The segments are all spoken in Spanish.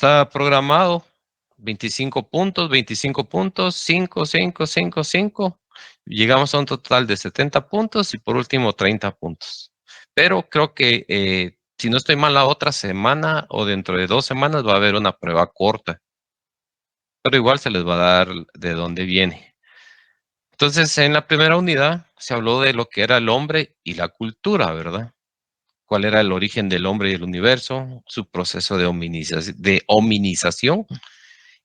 está programado, 25 puntos, 5, 5, 5, 5. Llegamos a un total de 70 puntos y por último 30 puntos. Pero creo que si no estoy mal, la otra semana o dentro de 2 semanas va a haber una prueba corta. Pero igual se les va a dar de dónde viene. Entonces, en la primera unidad se habló de lo que era el hombre y la cultura, ¿verdad? Cuál era el origen del hombre y el universo, su proceso de hominización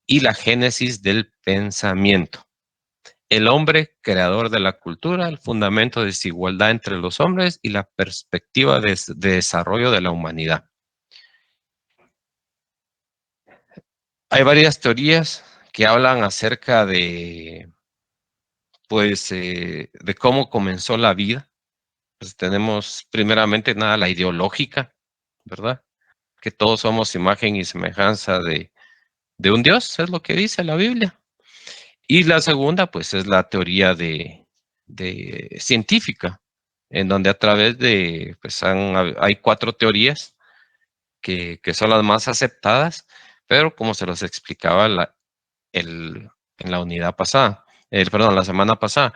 y la génesis del pensamiento. El hombre, creador de la cultura, el fundamento de desigualdad entre los hombres y la perspectiva de desarrollo de la humanidad. Hay varias teorías que hablan acerca de, pues, de cómo comenzó la vida. Pues tenemos primeramente nada la ideológica, ¿verdad? Que todos somos imagen y semejanza de un Dios, es lo que dice la Biblia. Y la segunda, pues, es la teoría de científica, en donde a través de, pues, hay 4 teorías que son las más aceptadas, pero como se los explicaba en la unidad pasada, perdón, la semana pasada,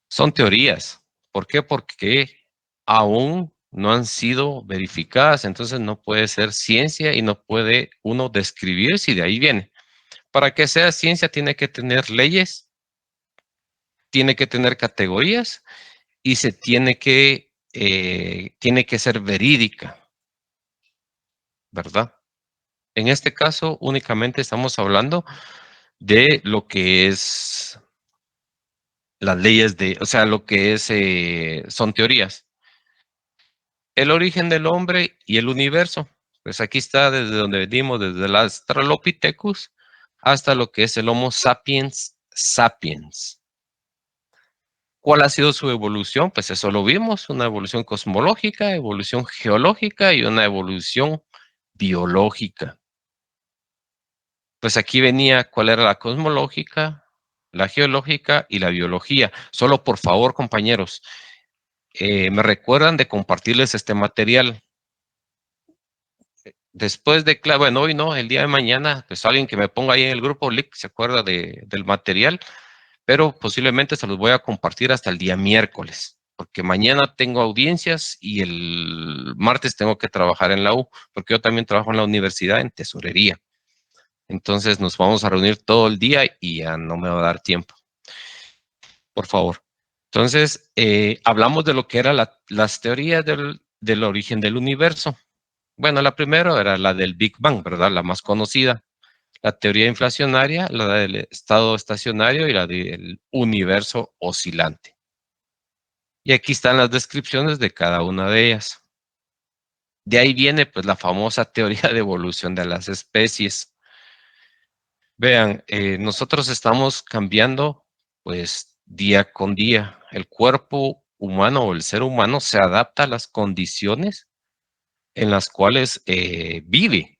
son teorías. ¿Por qué? Porque aún no han sido verificadas, entonces no puede ser ciencia y no puede uno describir si de ahí viene. Para que sea ciencia tiene que tener leyes, tiene que tener categorías y tiene que ser verídica, ¿verdad? En este caso únicamente estamos hablando de lo que es las leyes o sea, lo que es, son teorías. El origen del hombre y el universo. Pues aquí está desde donde venimos, desde el Australopithecus hasta lo que es el Homo sapiens sapiens. ¿Cuál ha sido su evolución? Pues eso lo vimos, una evolución cosmológica, evolución geológica y una evolución biológica. Pues aquí venía cuál era la cosmológica, la geológica y la biología. Solo por favor, compañeros, me recuerdan de compartirles este material. Después de, claro, bueno, hoy no, el día de mañana, pues alguien que me ponga ahí en el grupo, Lick, se acuerda del material, pero posiblemente se los voy a compartir hasta el día miércoles, porque mañana tengo audiencias y el martes tengo que trabajar en la U, porque yo también trabajo en la universidad en tesorería. Entonces nos vamos a reunir todo el día y ya no me va a dar tiempo. Por favor. Entonces, hablamos de lo que eran las teorías del origen del universo. Bueno, la primera era la del Big Bang, ¿verdad? La más conocida. La teoría inflacionaria, la del estado estacionario y la del universo oscilante. Y aquí están las descripciones de cada una de ellas. De ahí viene pues la famosa teoría de evolución de las especies. Vean, nosotros estamos cambiando pues día con día. El cuerpo humano o el ser humano se adapta a las condiciones en las cuales vive.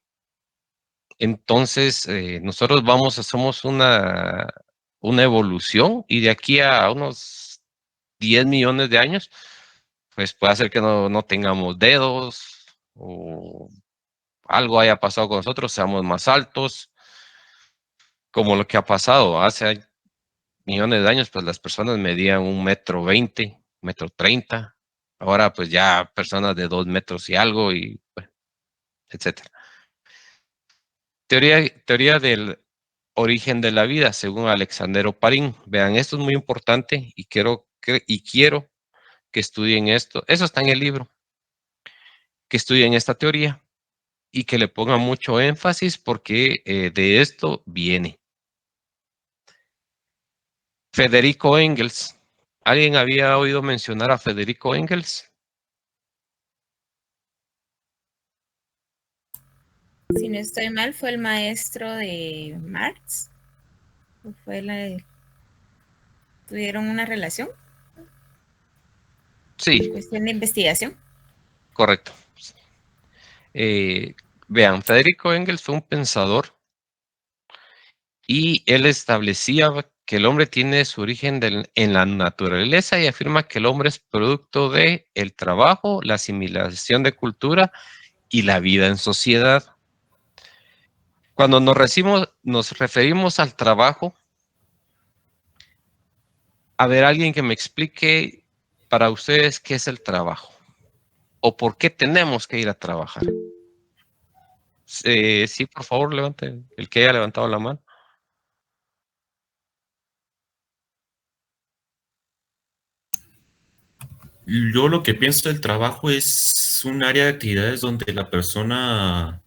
Entonces, nosotros somos una evolución y de aquí a unos 10 millones de años, pues puede ser que no tengamos dedos o algo haya pasado con nosotros, seamos más altos, como lo que ha pasado hace millones de años, pues las personas medían 1,20 m, 1,30 m. Ahora pues ya personas de 2 metros y algo y bueno, etcétera. Teoría del origen de la vida, según Alexander Oparin. Vean, esto es muy importante y quiero que estudien esto. Eso está en el libro. Que estudien esta teoría y que le pongan mucho énfasis porque de esto viene. Federico Engels. ¿Alguien había oído mencionar a Federico Engels? Si no estoy mal, fue el maestro de Marx. ¿Tuvieron una relación? Sí, Cuestión de investigación. correcto. Vean, Federico Engels fue un pensador y él establecía que el hombre tiene su origen en la naturaleza y afirma que el hombre es producto de el trabajo, la asimilación de cultura y la vida en sociedad. Cuando nos referimos al trabajo, a ver, alguien que me explique para ustedes qué es el trabajo o por qué tenemos que ir a trabajar. Sí, por favor, levante el que haya levantado la mano. Yo lo que pienso del trabajo es un área de actividades donde la persona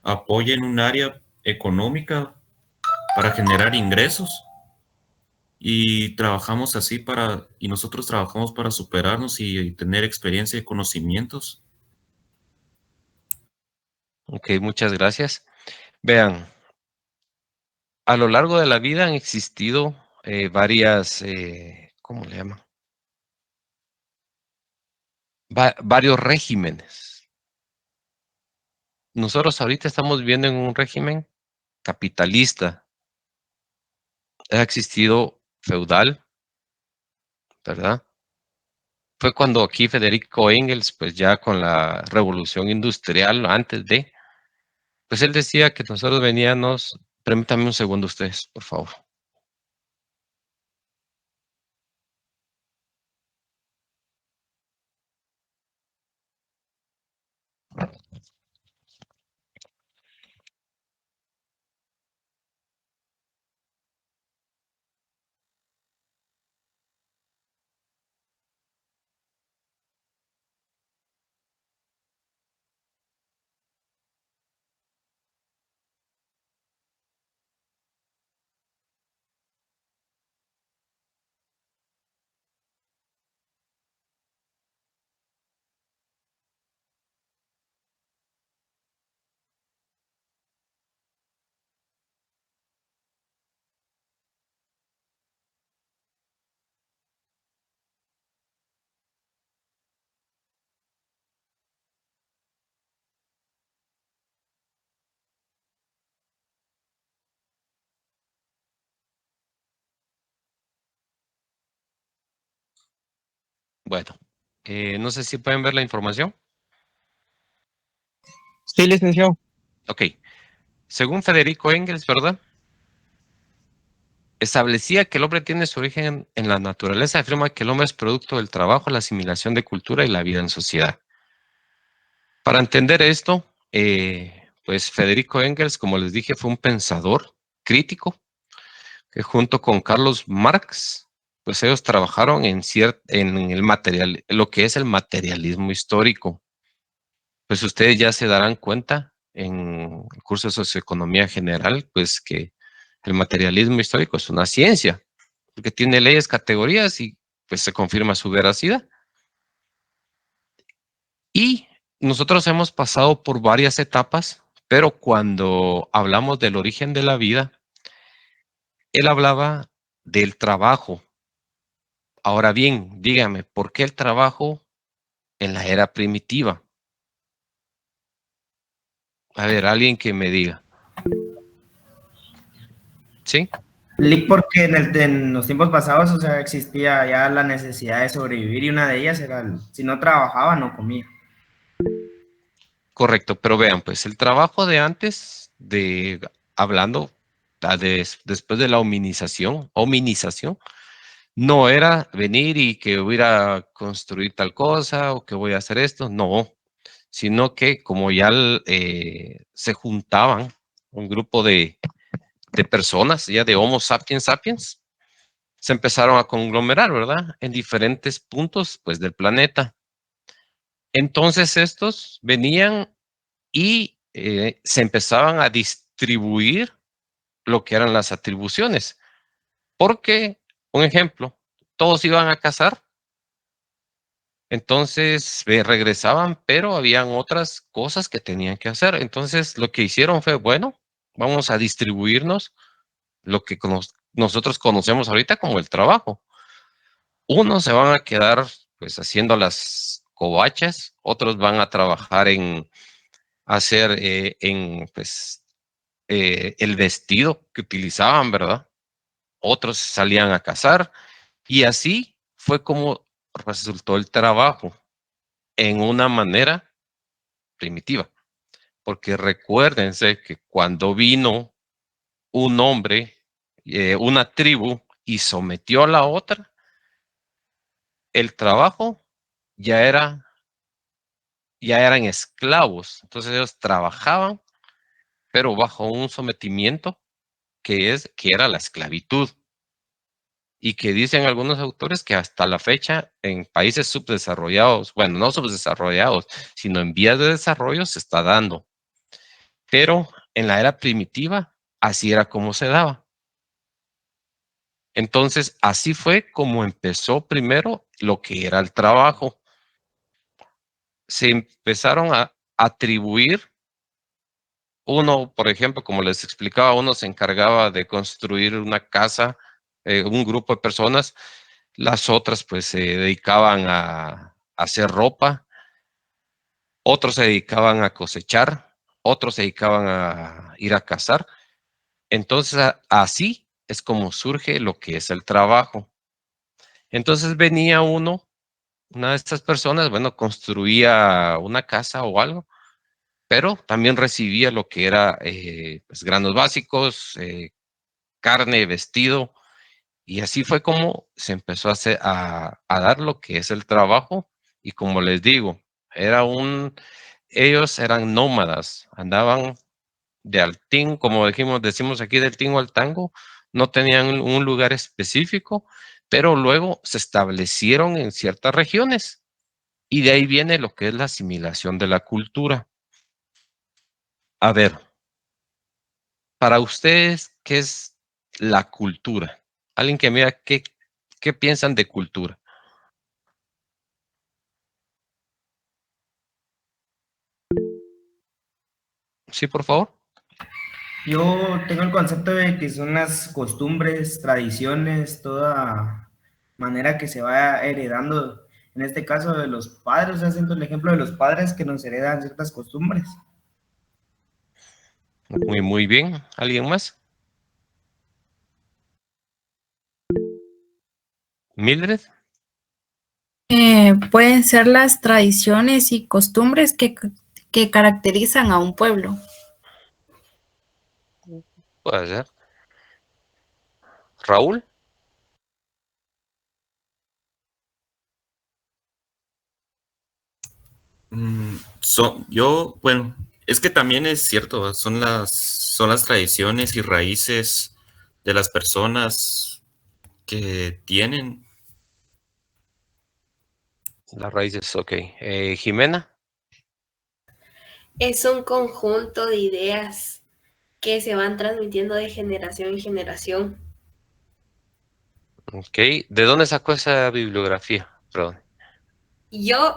apoya en un área económica para generar ingresos y trabajamos así y nosotros trabajamos para superarnos y tener experiencia y conocimientos. Ok, muchas gracias. Vean, a lo largo de la vida han existido varias, ¿cómo le llaman? Varios regímenes. Nosotros ahorita estamos viviendo en un régimen capitalista. Ha existido feudal, ¿verdad? Fue cuando aquí Federico Engels, pues ya con la revolución industrial, antes de, pues él decía que nosotros veníamos, permítame un segundo ustedes, por favor. Bueno, no sé si pueden ver la información. Sí, licenciado. Ok, según Federico Engels, ¿verdad? Establecía que el hombre tiene su origen en la naturaleza, afirma que el hombre es producto del trabajo, la asimilación de cultura y la vida en sociedad. Para entender esto, pues Federico Engels, como les dije, fue un pensador crítico que junto con Carlos Marx, pues ellos trabajaron en el material, lo que es el materialismo histórico. Pues ustedes ya se darán cuenta en el curso de socioeconomía general, pues que el materialismo histórico es una ciencia, porque tiene leyes, categorías y pues se confirma su veracidad. Y nosotros hemos pasado por varias etapas, pero cuando hablamos del origen de la vida, él hablaba del trabajo. Ahora bien, dígame, ¿por qué el trabajo en la era primitiva? A ver, alguien que me diga. ¿Sí? Porque en los tiempos pasados, o sea, existía ya la necesidad de sobrevivir y una de ellas era, si no trabajaba, no comía. Correcto, pero vean, pues el trabajo de antes, hablando después de la hominización, no era venir y que voy a ir a construir tal cosa o que voy a hacer esto, no, sino que como ya se juntaban un grupo de personas, ya de Homo sapiens sapiens, se empezaron a conglomerar, ¿verdad? En diferentes puntos, pues, del planeta. Entonces estos venían y se empezaban a distribuir lo que eran las atribuciones. Porque, un ejemplo, todos iban a cazar, entonces regresaban, pero habían otras cosas que tenían que hacer. Entonces lo que hicieron fue, bueno, vamos a distribuirnos lo que nosotros conocemos ahorita como el trabajo. Unos se van a quedar pues haciendo las covachas, otros van a trabajar en hacer pues el vestido que utilizaban, ¿verdad? Otros salían a cazar y así fue como resultó el trabajo en una manera primitiva. porque recuérdense que cuando vino un hombre, una tribu, y sometió a la otra, el trabajo ya eran esclavos. Entonces ellos trabajaban, pero bajo un sometimiento que era la esclavitud. Y que dicen algunos autores que hasta la fecha en países subdesarrollados, bueno, no subdesarrollados, sino en vías de desarrollo se está dando. Pero en la era primitiva, así era como se daba. Entonces, así fue como empezó primero lo que era el trabajo. Se empezaron a atribuir. Uno, por ejemplo, como les explicaba, uno se encargaba de construir una casa, un grupo de personas, las otras pues se dedicaban a hacer ropa, otros se dedicaban a cosechar, otros se dedicaban a ir a cazar. Entonces, así es como surge lo que es el trabajo. Entonces venía una de estas personas, bueno, construía una casa o algo, pero también recibía lo que era pues, granos básicos, carne, vestido, y así fue como se empezó a dar lo que es el trabajo, y como les digo, ellos eran nómadas, andaban de altín, como decimos aquí, del tingo al tango, no tenían un lugar específico, pero luego se establecieron en ciertas regiones, y de ahí viene lo que es la asimilación de la cultura. A ver, para ustedes, ¿qué es la cultura? Alguien que mira, ¿qué piensan de cultura? Sí, por favor. Yo tengo el concepto de que son las costumbres, tradiciones, toda manera que se va heredando, en este caso de los padres, o sea, siento el ejemplo de los padres que nos heredan ciertas costumbres. Muy, muy bien. ¿Alguien más? Mildred. Pueden ser las tradiciones y costumbres que caracterizan a un pueblo. Puede ser. Raúl. Bueno, es que también es cierto, ¿va? Son las tradiciones y raíces de las personas que tienen. Las raíces, ok. Jimena. Es un conjunto de ideas que se van transmitiendo de generación en generación. Ok. ¿De dónde sacó esa bibliografía? Perdón.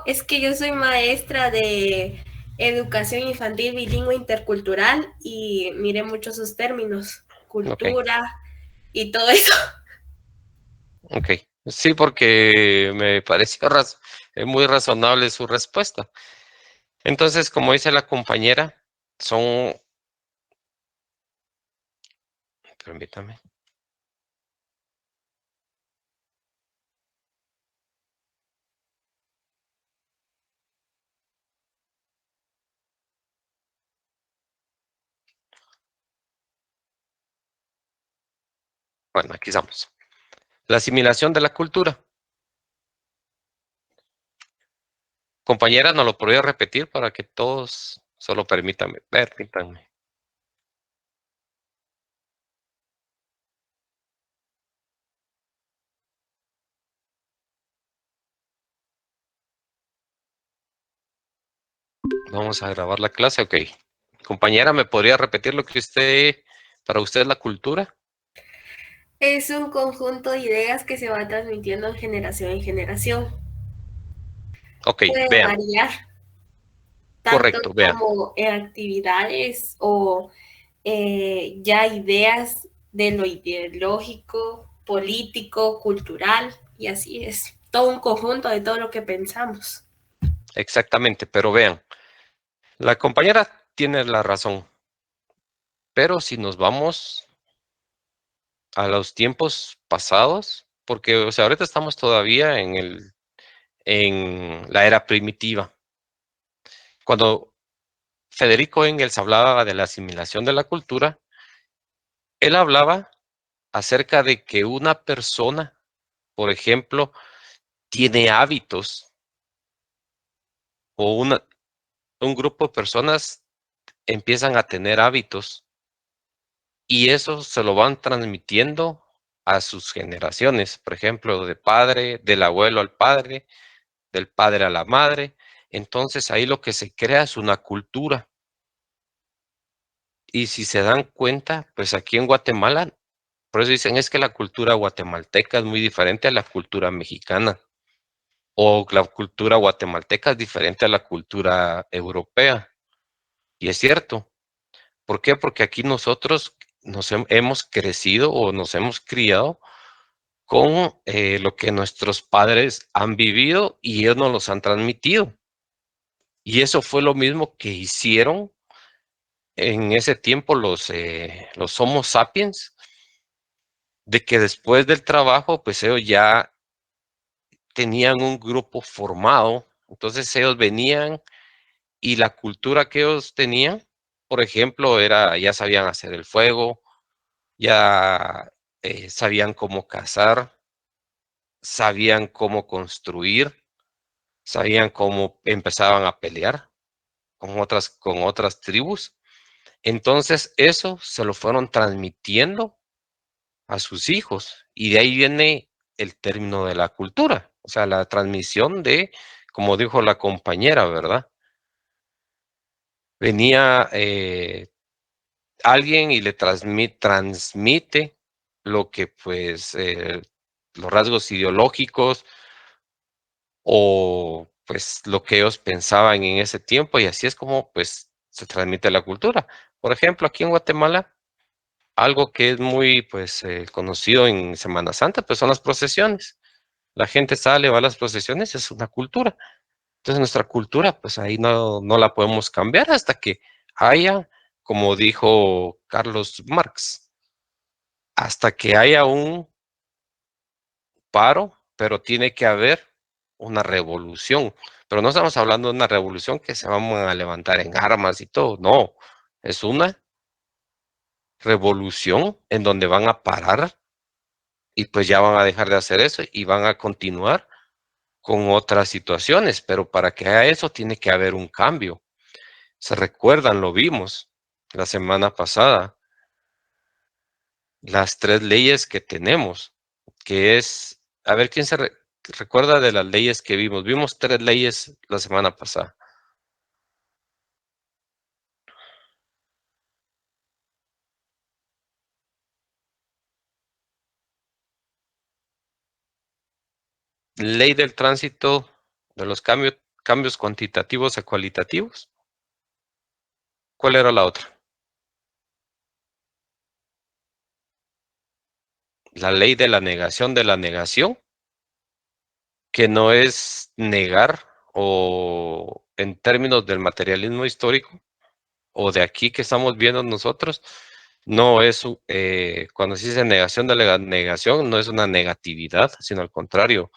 Es que yo soy maestra de educación infantil bilingüe intercultural y miré muchos sus términos, cultura y todo eso. Ok. Sí, porque me pareció muy razonable su respuesta. Entonces, como dice la compañera, son... Permítame. Bueno, aquí estamos. La asimilación de la cultura. Compañera, ¿no lo podría repetir para que todos, solo permítanme? Vamos a grabar la clase, ok. Compañera, ¿me podría repetir lo que para usted es la cultura? Es un conjunto de ideas que se va transmitiendo de generación en generación. Ok, Puede vean, variar tanto correcto, vean. como en actividades o ya ideas de lo ideológico, político, cultural, y así es. Todo un conjunto de todo lo que pensamos. Exactamente, pero vean, la compañera tiene la razón, pero si nos vamos a los tiempos pasados, porque, o sea, ahorita estamos todavía en la era primitiva. Cuando Federico Engels hablaba de la asimilación de la cultura. Él hablaba acerca de que una persona, por ejemplo, tiene hábitos o un grupo de personas empiezan a tener hábitos y eso se lo van transmitiendo a sus generaciones, por ejemplo, del abuelo al padre, del padre a la madre. Entonces ahí lo que se crea es una cultura. Y si se dan cuenta, pues aquí en Guatemala, por eso dicen es que la cultura guatemalteca es muy diferente a la cultura mexicana, o la cultura guatemalteca es diferente a la cultura europea. Y es cierto. ¿Por qué? Porque aquí nosotros hemos crecido o nos hemos criado con lo que nuestros padres han vivido y ellos nos los han transmitido. Y eso fue lo mismo que hicieron en ese tiempo los Homo sapiens, de que después del trabajo, pues ellos ya tenían un grupo formado. Entonces ellos venían y la cultura que ellos tenían, por ejemplo, ya sabían hacer el fuego, ya sabían cómo cazar, sabían cómo construir, sabían cómo empezaban a pelear con otras tribus. Entonces eso se lo fueron transmitiendo a sus hijos y de ahí viene el término de la cultura, o sea, la transmisión de, como dijo la compañera, ¿verdad? Venía alguien y le transmite lo que pues los rasgos ideológicos o pues lo que ellos pensaban en ese tiempo y así es como pues se transmite la cultura. Por ejemplo, aquí en Guatemala, algo que es muy pues conocido en Semana Santa, pues son las procesiones. La gente sale, va a las procesiones, es una cultura. Entonces nuestra cultura, pues ahí no la podemos cambiar hasta que haya, como dijo Carlos Marx, hasta que haya un paro, pero tiene que haber una revolución. Pero no estamos hablando de una revolución que se van a levantar en armas y todo, no, es una revolución en donde van a parar y pues ya van a dejar de hacer eso y van a continuar con otras situaciones, pero para que haya eso tiene que haber un cambio. Se recuerdan, lo vimos la semana pasada, las 3 leyes que tenemos, que es, a ver, ¿quién recuerda de las leyes que vimos? Vimos 3 leyes la semana pasada. Ley del tránsito de los cambios cuantitativos a cualitativos. ¿Cuál era la otra? La ley de la negación, que no es negar o en términos del materialismo histórico o de aquí que estamos viendo nosotros, no es, cuando se dice negación de la negación, no es una negatividad, sino al contrario,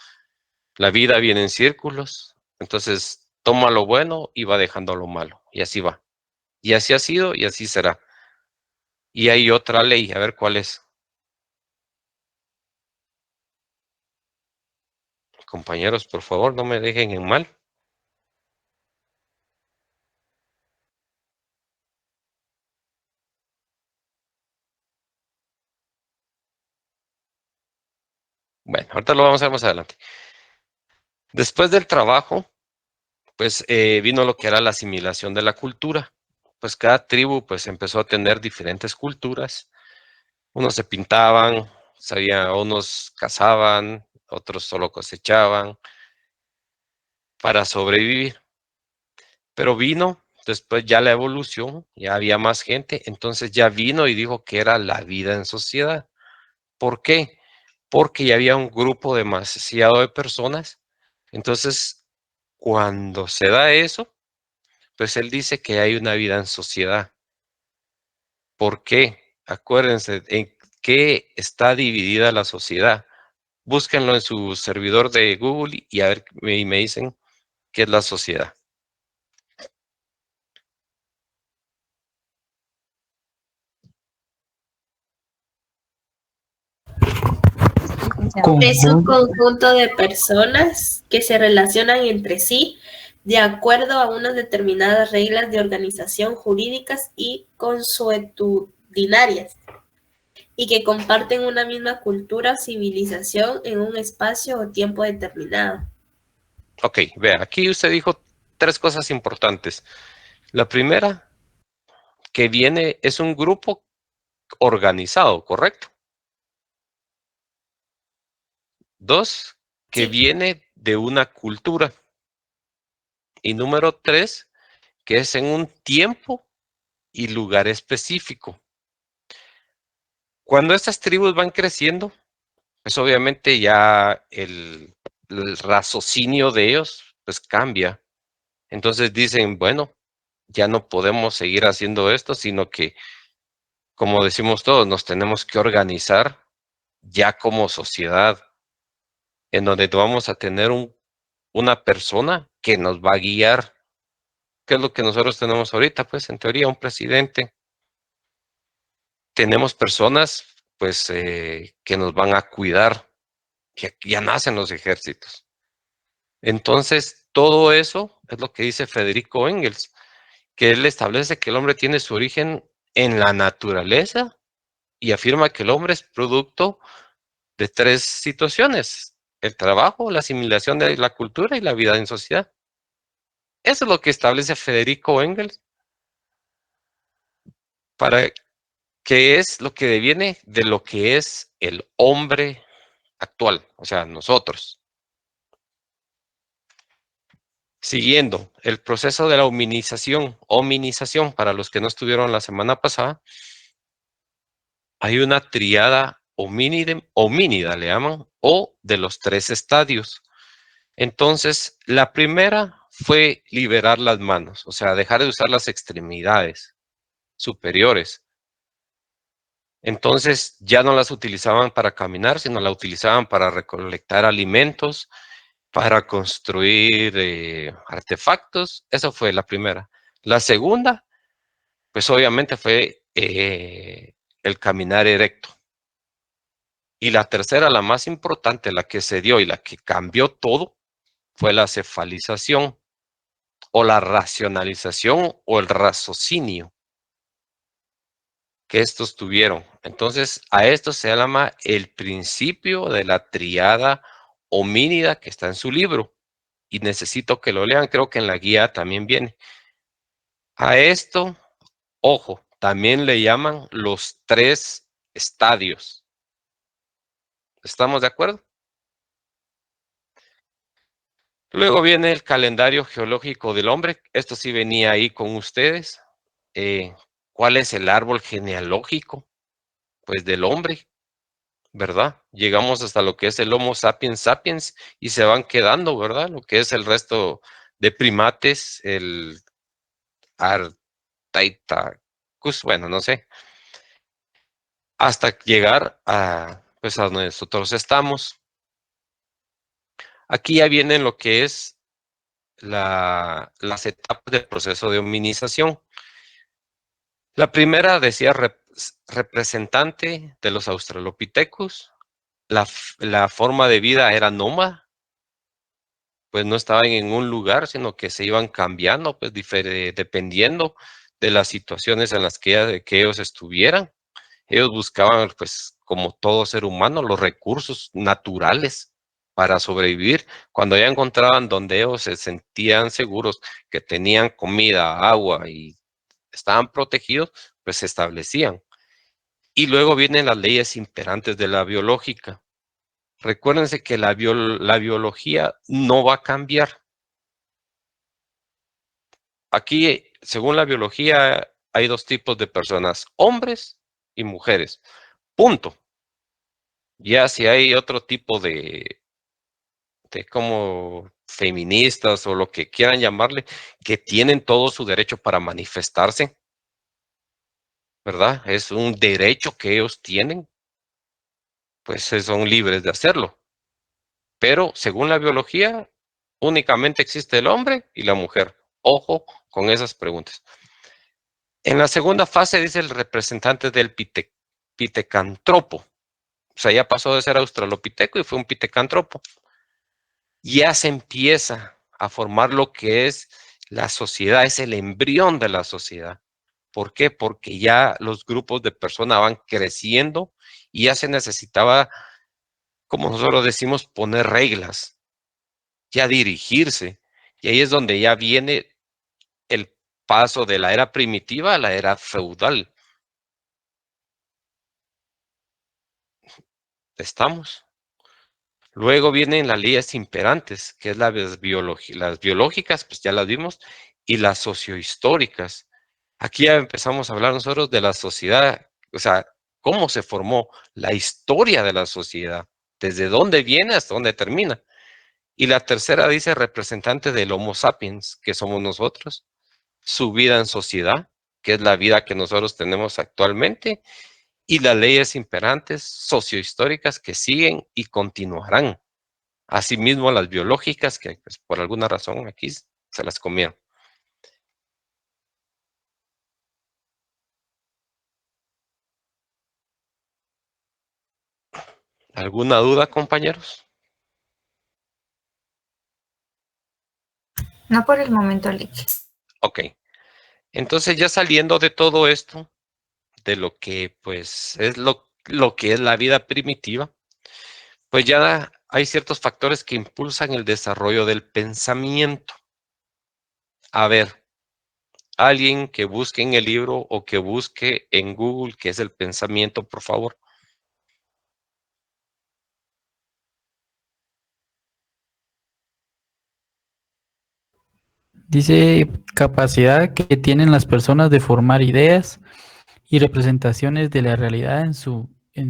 la vida viene en círculos, entonces toma lo bueno y va dejando lo malo, y así va. Y así ha sido y así será. Y hay otra ley, a ver cuál es. Compañeros, por favor, no me dejen en mal. Bueno, ahorita lo vamos a ver más adelante. Después del trabajo, pues vino lo que era la asimilación de la cultura. Pues cada tribu pues empezó a tener diferentes culturas. Unos se pintaban, unos cazaban, otros solo cosechaban para sobrevivir. Pero vino después ya la evolución, ya había más gente, entonces ya vino y dijo que era la vida en sociedad. ¿Por qué? Porque ya había un grupo demasiado de personas. Entonces, cuando se da eso, pues él dice que hay una vida en sociedad. ¿Por qué? Acuérdense en qué está dividida la sociedad. Búsquenlo en su servidor de Google y a ver y me dicen qué es la sociedad. Es un conjunto de personas que se relacionan entre sí de acuerdo a unas determinadas reglas de organización jurídicas y consuetudinarias, y que comparten una misma cultura o civilización en un espacio o tiempo determinado. Ok, vea, aquí usted dijo 3 cosas importantes. La primera, que viene, es un grupo organizado, ¿correcto? 2, que Sí. viene de una cultura. Y número 3, que es en un tiempo y lugar específico. Cuando estas tribus van creciendo, pues obviamente ya el raciocinio de ellos pues cambia. Entonces dicen, bueno, ya no podemos seguir haciendo esto, sino que, como decimos todos, nos tenemos que organizar ya como sociedad, en donde vamos a tener una persona que nos va a guiar. ¿Qué es lo que nosotros tenemos ahorita? Pues en teoría un presidente. Tenemos personas pues que nos van a cuidar, que ya nacen los ejércitos. Entonces, todo eso es lo que dice Federico Engels, que él establece que el hombre tiene su origen en la naturaleza y afirma que el hombre es producto de 3 situaciones: el trabajo, la asimilación de la cultura y la vida en sociedad. Eso es lo que establece Federico Engels, para que es lo que deviene de lo que es el hombre actual, o sea, nosotros. Siguiendo el proceso de la hominización, para los que no estuvieron la semana pasada, hay una triada homínida, le llaman, o de los 3 estadios. Entonces, la primera fue liberar las manos, o sea, dejar de usar las extremidades superiores. Entonces, ya no las utilizaban para caminar, sino la utilizaban para recolectar alimentos, para construir artefactos. Eso fue la primera. La segunda, pues obviamente fue el caminar erecto. Y la tercera, la más importante, la que se dio y la que cambió todo, fue la cefalización o la racionalización o el raciocinio que estos tuvieron. Entonces, a esto se llama el principio de la triada homínida, que está en su libro. Y necesito que lo lean, creo que en la guía también viene. A esto, ojo, también le llaman los 3 estadios. ¿Estamos de acuerdo? Luego viene el calendario geológico del hombre. Esto sí venía ahí con ustedes. ¿Cuál es el árbol genealógico? Pues del hombre, ¿verdad? Llegamos hasta lo que es el Homo sapiens sapiens y se van quedando, ¿verdad? Lo que es el resto de primates, el Artaitacus, bueno, no sé, hasta llegar pues a donde nosotros estamos. Aquí ya vienen lo que es las etapas del proceso de hominización. La primera decía representante de los Australopithecus. La forma de vida era nómada, pues no estaban en un lugar, sino que se iban cambiando, pues dependiendo de las situaciones en las que ellos estuvieran. Ellos buscaban, pues, como todo ser humano, los recursos naturales para sobrevivir. Cuando ya encontraban donde ellos se sentían seguros, que tenían comida, agua y estaban protegidos, pues se establecían. Y luego vienen las leyes imperantes de la biológica. Recuérdense que la biología no va a cambiar. Aquí, según la biología, hay 2 tipos de personas, hombres y mujeres. Punto. Ya si hay otro tipo de como feministas o lo que quieran llamarle, que tienen todo su derecho para manifestarse, ¿verdad? Es un derecho que ellos tienen, pues son libres de hacerlo. Pero según la biología, únicamente existe el hombre y la mujer. Ojo con esas preguntas. En la segunda fase dice el representante del pitecantropo. O sea, ya pasó de ser australopiteco y fue un pitecántropo. Ya se empieza a formar lo que es la sociedad, es el embrión de la sociedad. ¿Por qué? Porque ya los grupos de personas van creciendo y ya se necesitaba, como nosotros decimos, poner reglas, ya dirigirse. Y ahí es donde ya viene el paso de la era primitiva a la era feudal. ¿Estamos? Luego vienen las leyes imperantes, que es las biológicas, pues ya las vimos, y las sociohistóricas. Aquí ya empezamos a hablar nosotros de la sociedad, o sea, cómo se formó la historia de la sociedad, desde dónde viene hasta dónde termina. Y la tercera dice representante del Homo sapiens, que somos nosotros, su vida en sociedad, que es la vida que nosotros tenemos actualmente, y las leyes imperantes sociohistóricas que siguen y continuarán. Asimismo, las biológicas, que pues, por alguna razón aquí se las comieron. ¿Alguna duda, compañeros? No por el momento, Lick. Ok. Entonces, ya saliendo de todo esto, de lo que pues es lo que es la vida primitiva, pues ya hay ciertos factores que impulsan el desarrollo del pensamiento. A ver, alguien que busque en el libro o que busque en Google qué es el pensamiento, por favor. Dice capacidad que tienen las personas de formar ideas y representaciones de la realidad en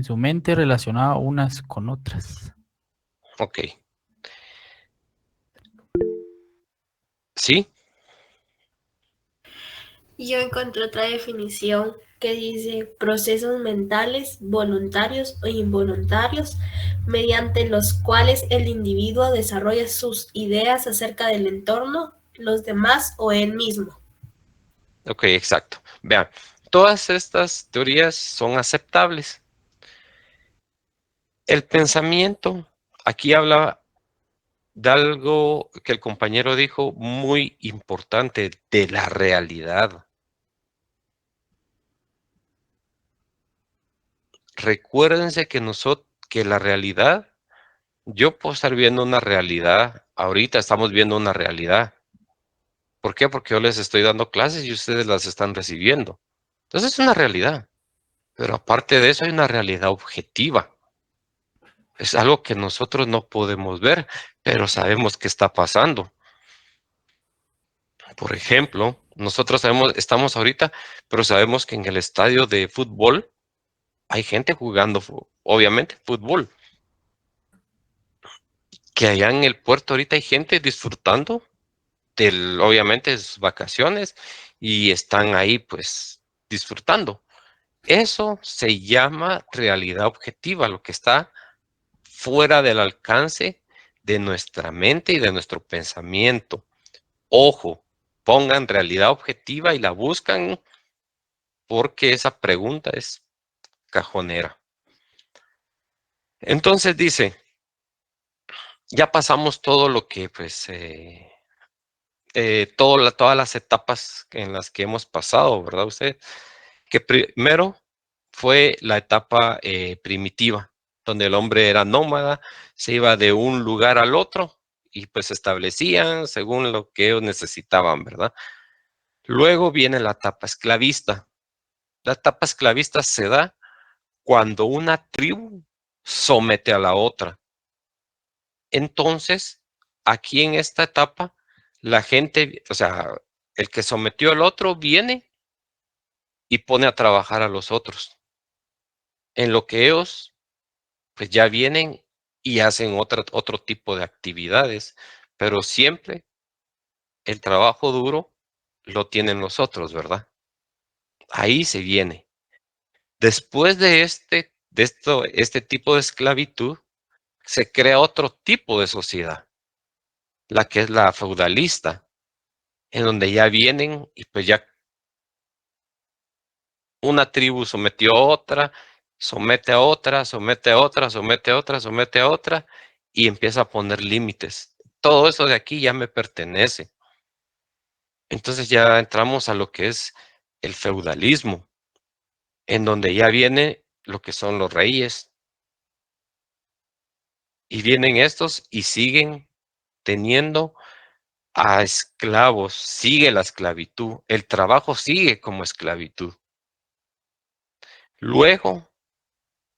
su mente relacionada unas con otras. Ok. ¿Sí? Yo encontré otra definición que dice procesos mentales voluntarios o involuntarios mediante los cuales el individuo desarrolla sus ideas acerca del entorno, los demás o él mismo. Ok, exacto. Vean, todas estas teorías son aceptables. El pensamiento, aquí habla de algo que el compañero dijo muy importante, de la realidad. Recuérdense que la realidad, yo puedo estar viendo una realidad, ahorita estamos viendo una realidad. ¿Por qué? Porque yo les estoy dando clases y ustedes las están recibiendo. Entonces es una realidad. Pero aparte de eso hay una realidad objetiva. Es algo que nosotros no podemos ver, pero sabemos que está pasando. Por ejemplo, nosotros estamos ahorita, pero sabemos que en el estadio de fútbol hay gente jugando, obviamente, fútbol. Que allá en el puerto ahorita hay gente disfrutando obviamente, de sus vacaciones y están ahí, pues, disfrutando. Eso se llama realidad objetiva, lo que está fuera del alcance de nuestra mente y de nuestro pensamiento. Ojo, pongan realidad objetiva y la buscan porque esa pregunta es cajonera. Entonces dice, ya pasamos todo lo que, pues, todas las etapas en las que hemos pasado, ¿verdad? Usted, que primero fue la etapa primitiva, donde el hombre era nómada, se iba de un lugar al otro y pues se establecían según lo que ellos necesitaban, ¿verdad? Luego viene la etapa esclavista. La etapa esclavista se da cuando una tribu somete a la otra. Entonces, aquí en esta etapa, la gente, o sea, el que sometió al otro viene y pone a trabajar a los otros. En lo que ellos, pues ya vienen y hacen otro tipo de actividades, pero siempre el trabajo duro lo tienen los otros, ¿verdad? Ahí se viene. Después de este tipo de esclavitud, se crea otro tipo de sociedad, la que es la feudalista, en donde ya vienen y pues ya una tribu sometió a otra somete a otra, somete a otra, somete a otra, somete a otra, y empieza a poner límites. Todo eso de aquí ya me pertenece. Entonces ya entramos a lo que es el feudalismo, en donde ya viene lo que son los reyes. Y vienen estos y siguen teniendo a esclavos, sigue la esclavitud, el trabajo sigue como esclavitud. Luego,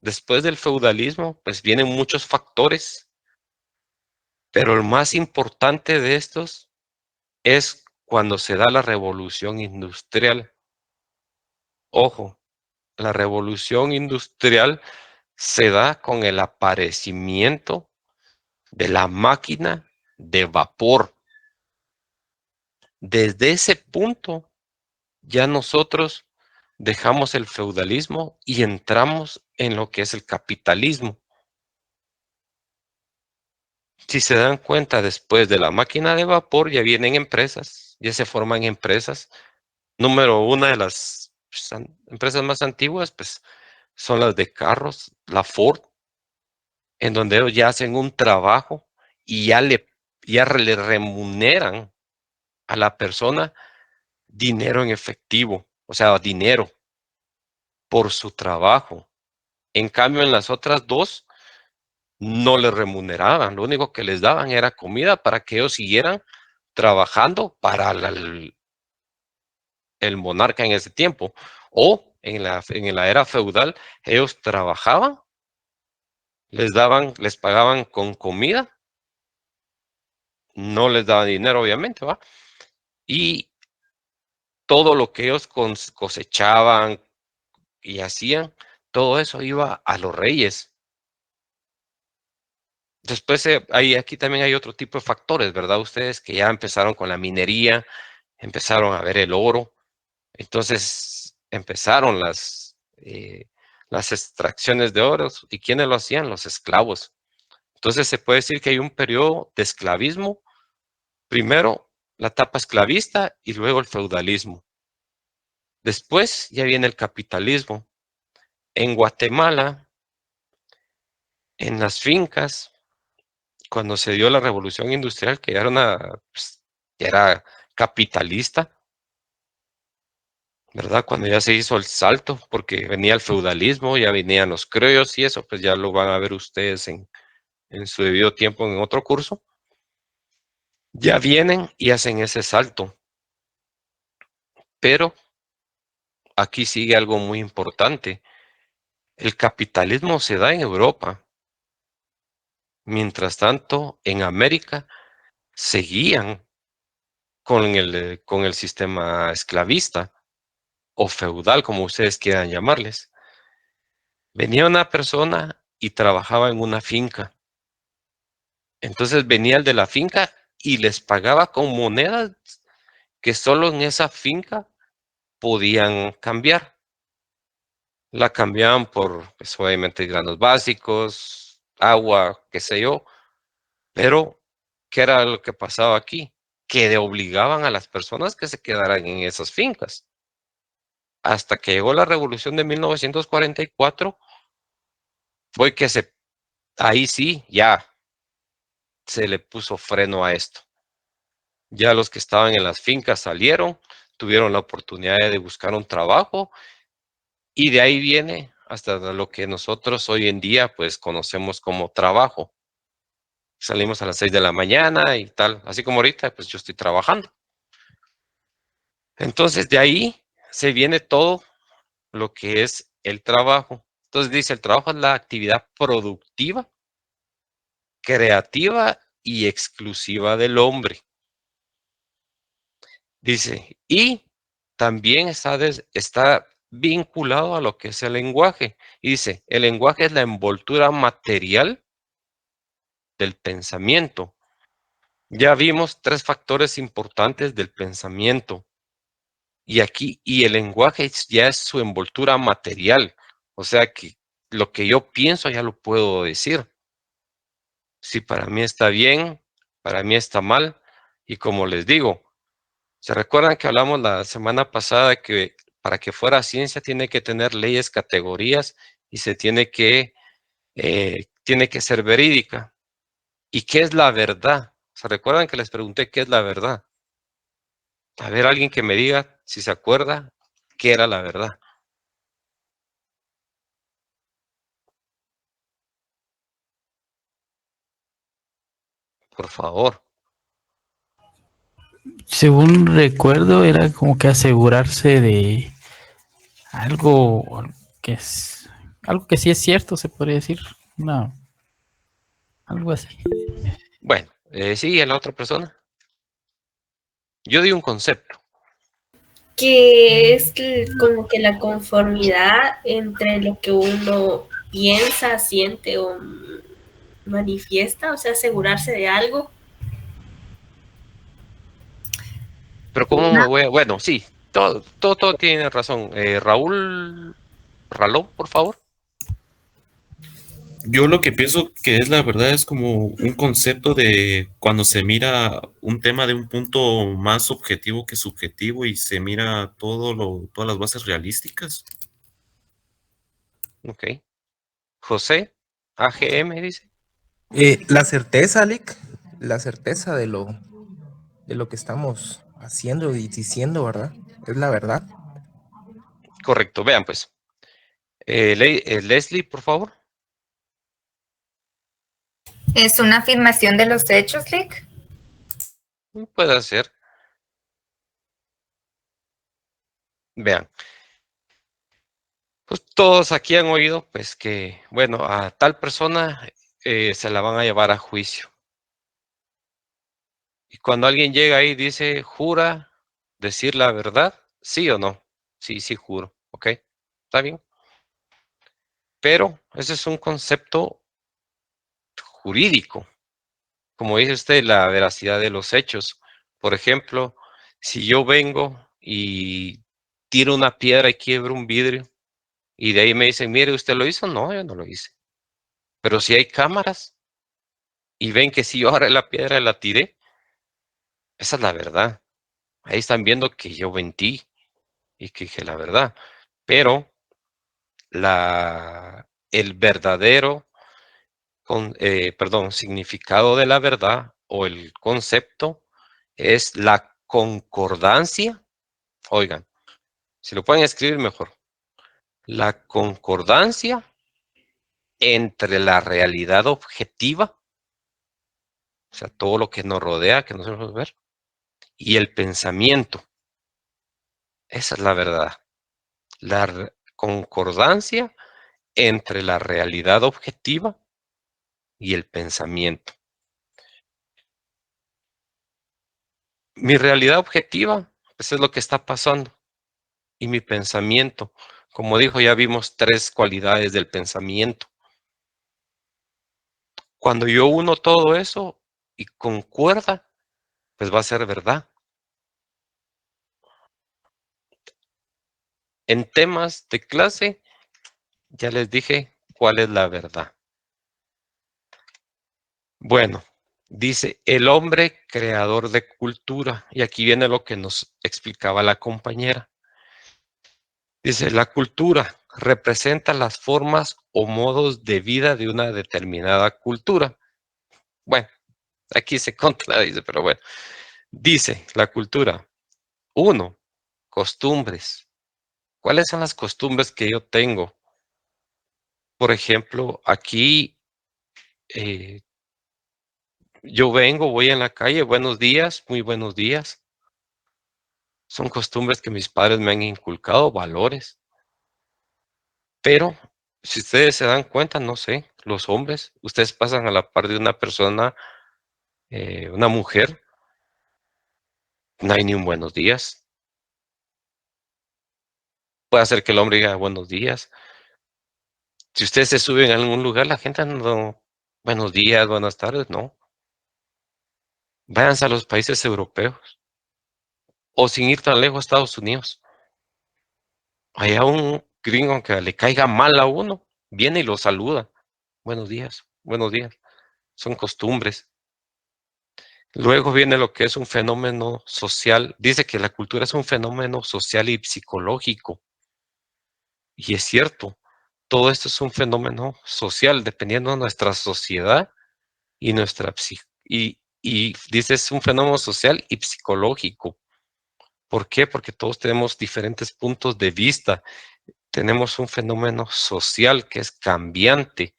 después del feudalismo, pues vienen muchos factores, pero el más importante de estos es cuando se da la revolución industrial. Ojo, la revolución industrial se da con el aparecimiento de la máquina de vapor. Desde ese punto, ya nosotros dejamos el feudalismo y entramos en lo que es el capitalismo. Si se dan cuenta, después de la máquina de vapor ya vienen empresas, ya se forman empresas. Número una de las empresas más antiguas, pues, son las de carros, la Ford, en donde ellos ya hacen un trabajo y ya le remuneran a la persona dinero en efectivo, o sea, dinero por su trabajo. En cambio, en las otras dos no les remuneraban, lo único que les daban era comida para que ellos siguieran trabajando para el monarca en ese tiempo. O en la era feudal, ellos trabajaban, les pagaban con comida, no les daban dinero, obviamente, ¿va? Y todo lo que ellos cosechaban y hacían, todo eso iba a los reyes. Después, aquí también hay otro tipo de factores, ¿verdad? Ustedes que ya empezaron con la minería, empezaron a ver el oro, entonces empezaron las extracciones de oro. ¿Y quiénes lo hacían? Los esclavos. Entonces se puede decir que hay un periodo de esclavismo, primero la etapa esclavista y luego el feudalismo. Después ya viene el capitalismo. En Guatemala, en las fincas, cuando se dio la revolución industrial, que pues, ya era capitalista, ¿verdad? Cuando ya se hizo el salto, porque venía el feudalismo, ya venían los criollos y eso, pues ya lo van a ver ustedes en su debido tiempo en otro curso. Ya vienen y hacen ese salto. Pero aquí sigue algo muy importante. El capitalismo se da en Europa. Mientras tanto, en América seguían con el sistema esclavista o feudal, como ustedes quieran llamarles. Venía una persona y trabajaba en una finca. Entonces venía el de la finca y les pagaba con monedas que solo en esa finca podían cambiar. La cambiaban por, pues, obviamente, granos básicos, agua, qué sé yo. Pero, ¿qué era lo que pasaba aquí? Que obligaban a las personas que se quedaran en esas fincas. Hasta que llegó la revolución de 1944, fue que ahí sí, ya se le puso freno a esto. Ya los que estaban en las fincas salieron, tuvieron la oportunidad de buscar un trabajo y de ahí viene hasta lo que nosotros hoy en día pues conocemos como trabajo. Salimos a las 6 de la mañana y tal, así como ahorita pues yo estoy trabajando. Entonces de ahí se viene todo lo que es el trabajo. Entonces dice, el trabajo es la actividad productiva, creativa y exclusiva del hombre. Dice, y también está vinculado a lo que es el lenguaje. Y dice, el lenguaje es la envoltura material del pensamiento. Ya vimos 3 factores importantes del pensamiento. Y el lenguaje ya es su envoltura material. O sea que lo que yo pienso ya lo puedo decir. Si para mí está bien, para mí está mal. Y como les digo, ¿se recuerdan que hablamos la semana pasada que para que fuera ciencia tiene que tener leyes, categorías y tiene que ser verídica. ¿Y qué es la verdad? ¿Se recuerdan que les pregunté qué es la verdad? A ver, alguien que me diga, si se acuerda, qué era la verdad. Por favor. Según recuerdo, era como que asegurarse de algo algo que sí es cierto, se podría decir. No, algo así. Bueno, sí, la otra persona. Yo di un concepto. Que es como que la conformidad entre lo que uno piensa, siente o manifiesta, o sea, asegurarse de algo. Pero ¿cómo me voy a...? Bueno, sí, todo tiene razón. Raúl Raló, por favor. Yo lo que pienso que es la verdad es como un concepto de cuando se mira un tema de un punto más objetivo que subjetivo y se mira todas las bases realísticas. Ok. José, AGM, dice. La certeza, Lick, la certeza de lo que estamos haciendo y diciendo, ¿verdad? Es la verdad. Correcto, vean pues. Leslie, por favor. ¿Es una afirmación de los hechos, Lick? Puede ser. Vean. Pues todos aquí han oído, pues que, bueno, a tal persona se la van a llevar a juicio. Y cuando alguien llega ahí y dice, ¿jura decir la verdad? ¿Sí o no? Sí, sí, juro. ¿Ok? ¿Está bien? Pero ese es un concepto jurídico. Como dice usted, la veracidad de los hechos. Por ejemplo, si yo vengo y tiro una piedra y quiebro un vidrio, y de ahí me dicen, mire, ¿usted lo hizo? No, yo no lo hice. Pero si hay cámaras y ven que si yo agarré la piedra y la tiré, esa es la verdad. Ahí están viendo que yo mentí y que dije la verdad. Pero el verdadero significado de la verdad o el concepto es la concordancia. Oigan, si lo pueden escribir mejor. La concordancia entre la realidad objetiva, o sea, todo lo que nos rodea, que nos podemos ver, y el pensamiento. Esa es la verdad. La concordancia entre la realidad objetiva y el pensamiento. Mi realidad objetiva, pues es lo que está pasando. Y mi pensamiento, como dijo, ya vimos 3 cualidades del pensamiento. Cuando yo uno todo eso y concuerda, pues va a ser verdad. En temas de clase, ya les dije cuál es la verdad. Bueno, dice el hombre creador de cultura. Y aquí viene lo que nos explicaba la compañera. Dice, la cultura representa las formas o modos de vida de una determinada cultura. Bueno, aquí se contradice, pero bueno. Dice la cultura, 1, costumbres. ¿Cuáles son las costumbres que yo tengo? Por ejemplo, aquí yo voy en la calle, buenos días, muy buenos días. Son costumbres que mis padres me han inculcado, valores. Pero si ustedes se dan cuenta, no sé, los hombres, ustedes pasan a la par de una persona, una mujer, no hay ni un buenos días. Puede ser que el hombre diga buenos días. Si ustedes se suben a algún lugar, la gente no, buenos días, buenas tardes, no. Váyanse a los países europeos o sin ir tan lejos a Estados Unidos. Allá un gringo que le caiga mal a uno, viene y lo saluda. Buenos días, buenos días. Son costumbres. Luego viene lo que es un fenómeno social. Dice que la cultura es un fenómeno social y psicológico. Y es cierto, todo esto es un fenómeno social, dependiendo de nuestra sociedad y nuestra y dice es un fenómeno social y psicológico. ¿Por qué? Porque todos tenemos diferentes puntos de vista. Tenemos un fenómeno social que es cambiante.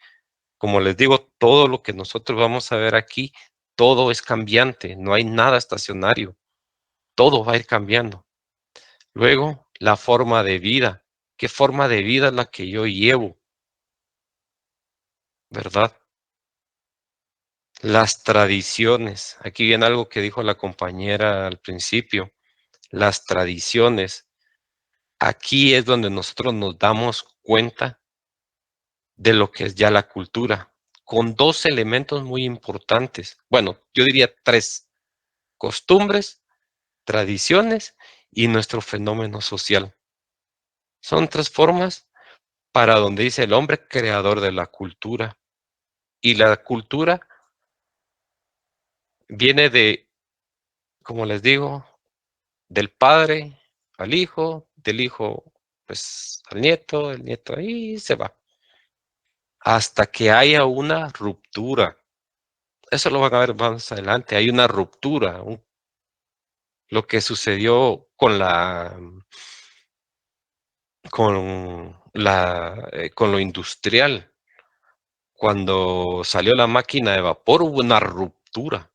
Como les digo, todo lo que nosotros vamos a ver aquí, todo es cambiante, no hay nada estacionario, todo va a ir cambiando. Luego, la forma de vida. ¿Qué forma de vida es la que yo llevo? ¿Verdad? Las tradiciones. Aquí viene algo que dijo la compañera al principio. Las tradiciones. Aquí es donde nosotros nos damos cuenta de lo que es ya la cultura, con dos elementos muy importantes. Bueno, yo diría tres: costumbres, tradiciones y nuestro fenómeno social. Son tres formas para donde dice el hombre creador de la cultura. Y la cultura viene de, como les digo, del padre al hijo, del hijo pues al nieto, el nieto ahí se va. Hasta que haya una ruptura. Eso lo van a ver más adelante. Hay una ruptura. Lo que sucedió con con lo industrial. Cuando salió la máquina de vapor hubo una ruptura.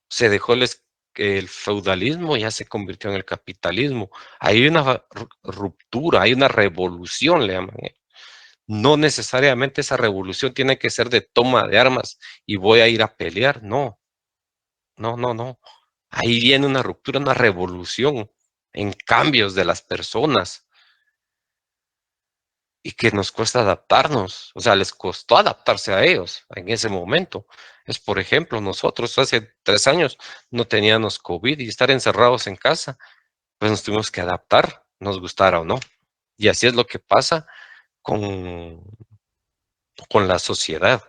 Se dejó el feudalismo, ya se convirtió en el capitalismo. Hay una ruptura, hay una revolución, le llaman. No necesariamente esa revolución tiene que ser de toma de armas y voy a ir a pelear. No, no, no, no. Ahí viene una ruptura, una revolución en cambios de las personas y que nos cuesta adaptarnos. O sea, les costó adaptarse a ellos en ese momento. Es, por ejemplo, nosotros hace 3 años no teníamos COVID y estar encerrados en casa, pues nos tuvimos que adaptar, nos gustara o no. Y así es lo que pasa con la sociedad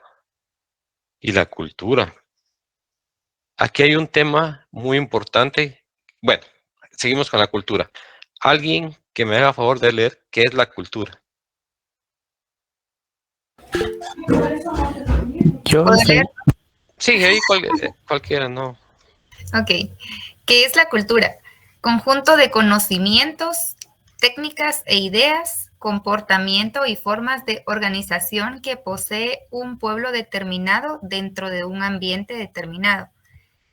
y la cultura. Aquí hay un tema muy importante. Bueno, seguimos con la cultura. Alguien que me haga favor de leer qué es la cultura. Yo ¿Puedo sé, leer? Sí, ahí cualquiera, no. Ok. ¿Qué es la cultura? Conjunto de conocimientos, técnicas e ideas, comportamiento y formas de organización que posee un pueblo determinado dentro de un ambiente determinado.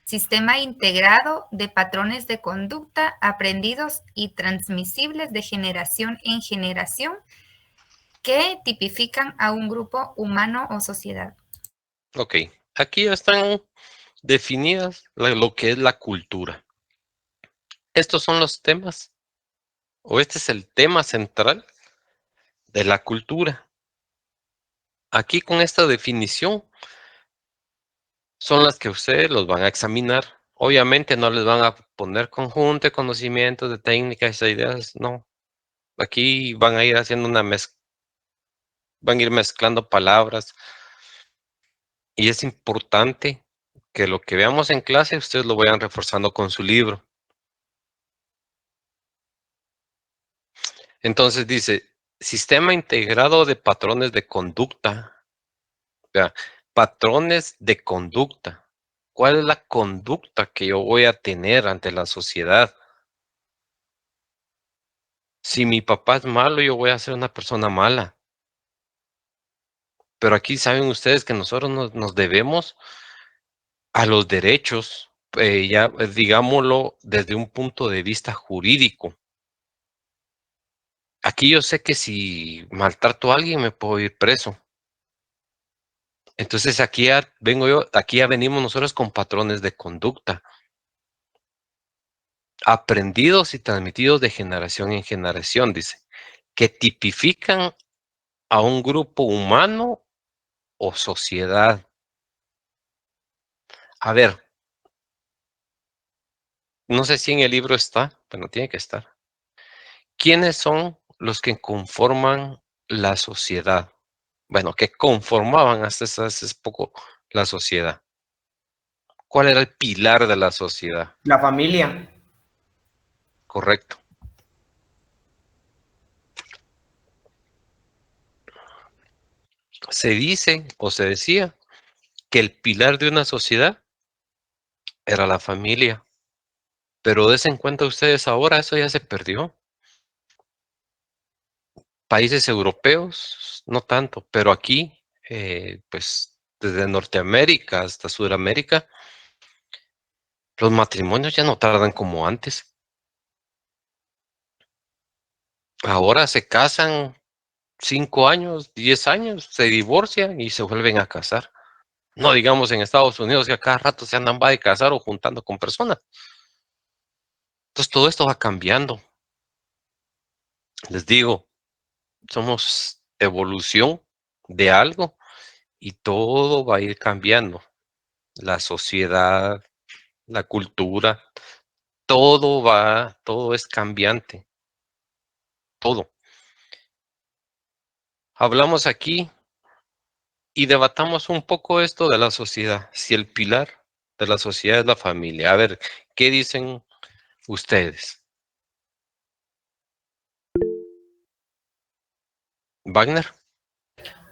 Sistema integrado de patrones de conducta aprendidos y transmisibles de generación en generación que tipifican a un grupo humano o sociedad. Ok, aquí ya están definidas lo que es la cultura. Estos son los temas, o este es el tema central de la cultura. Aquí con esta definición son las que ustedes los van a examinar. Obviamente no les van a poner conjunto de conocimientos, de técnicas, de ideas, no. Aquí van a ir haciendo van a ir mezclando palabras. Y es importante que lo que veamos en clase ustedes lo vayan reforzando con su libro. Entonces dice, sistema integrado de patrones de conducta. O sea, patrones de conducta. ¿Cuál es la conducta que yo voy a tener ante la sociedad? Si mi papá es malo, yo voy a ser una persona mala. Pero aquí saben ustedes que nosotros nos debemos a los derechos, ya digámoslo desde un punto de vista jurídico. Aquí yo sé que si maltrato a alguien me puedo ir preso. Entonces aquí ya venimos nosotros con patrones de conducta, aprendidos y transmitidos de generación en generación, dice, que tipifican a un grupo humano o sociedad. A ver, no sé si en el libro está, pero tiene que estar. ¿Quiénes son los que conforman la sociedad? Bueno, que conformaban hasta hace poco la sociedad. ¿Cuál era el pilar de la sociedad? La familia. Correcto. Se dice o se decía que el pilar de una sociedad era la familia, pero des en cuenta ustedes ahora, eso ya se perdió. Países europeos, no tanto, pero aquí, pues desde Norteamérica hasta Sudamérica, los matrimonios ya no tardan como antes. Ahora se casan 5 años, 10 años, se divorcian y se vuelven a casar. No digamos en Estados Unidos que a cada rato se andan va de casar o juntando con personas. Entonces todo esto va cambiando. Les digo, somos evolución de algo y todo va a ir cambiando. La sociedad, la cultura, todo es cambiante, todo. Hablamos aquí y debatamos un poco esto de la sociedad, si el pilar de la sociedad es la familia. A ver, ¿qué dicen ustedes? Wagner.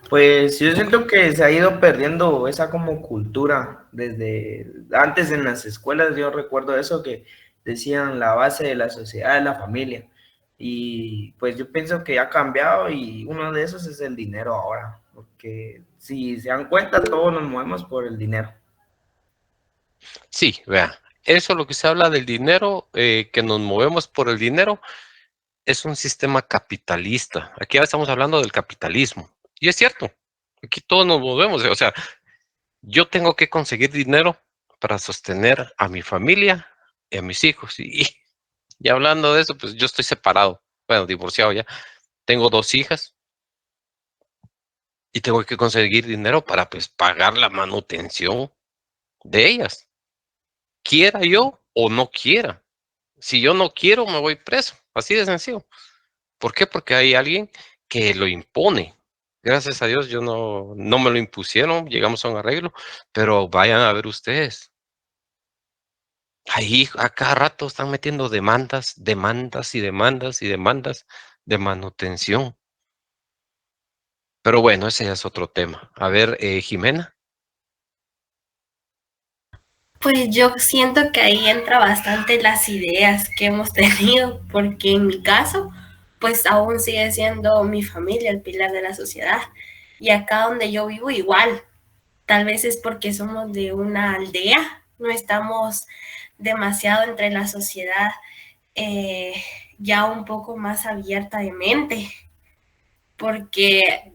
Pues yo siento que se ha ido perdiendo esa como cultura desde antes en las escuelas. Yo recuerdo eso que decían la base de la sociedad es la familia. Y pues yo pienso que ha cambiado y uno de esos es el dinero ahora, porque si se dan cuenta todos nos movemos por el dinero. Sí, vea, eso lo que se habla del dinero, que nos movemos por el dinero, es un sistema capitalista. Aquí ya estamos hablando del capitalismo. Y es cierto, aquí todos nos movemos. O sea, yo tengo que conseguir dinero para sostener a mi familia y a mis hijos. Y hablando de eso, pues yo estoy separado, bueno, divorciado ya. Tengo 2 hijas y tengo que conseguir dinero para pues pagar la manutención de ellas, quiera yo o no quiera. Si yo no quiero, me voy preso, así de sencillo. ¿Por qué? Porque hay alguien que lo impone. Gracias a Dios yo no me lo impusieron, llegamos a un arreglo, pero vayan a ver ustedes. Ahí a cada rato están metiendo demandas, demandas y demandas y demandas de manutención. Pero bueno, ese ya es otro tema. A ver, Jimena. Pues yo siento que ahí entra bastante las ideas que hemos tenido, porque en mi caso, pues aún sigue siendo mi familia el pilar de la sociedad. Y acá donde yo vivo igual, tal vez es porque somos de una aldea, no estamos demasiado entre la sociedad ya un poco más abierta de mente, porque,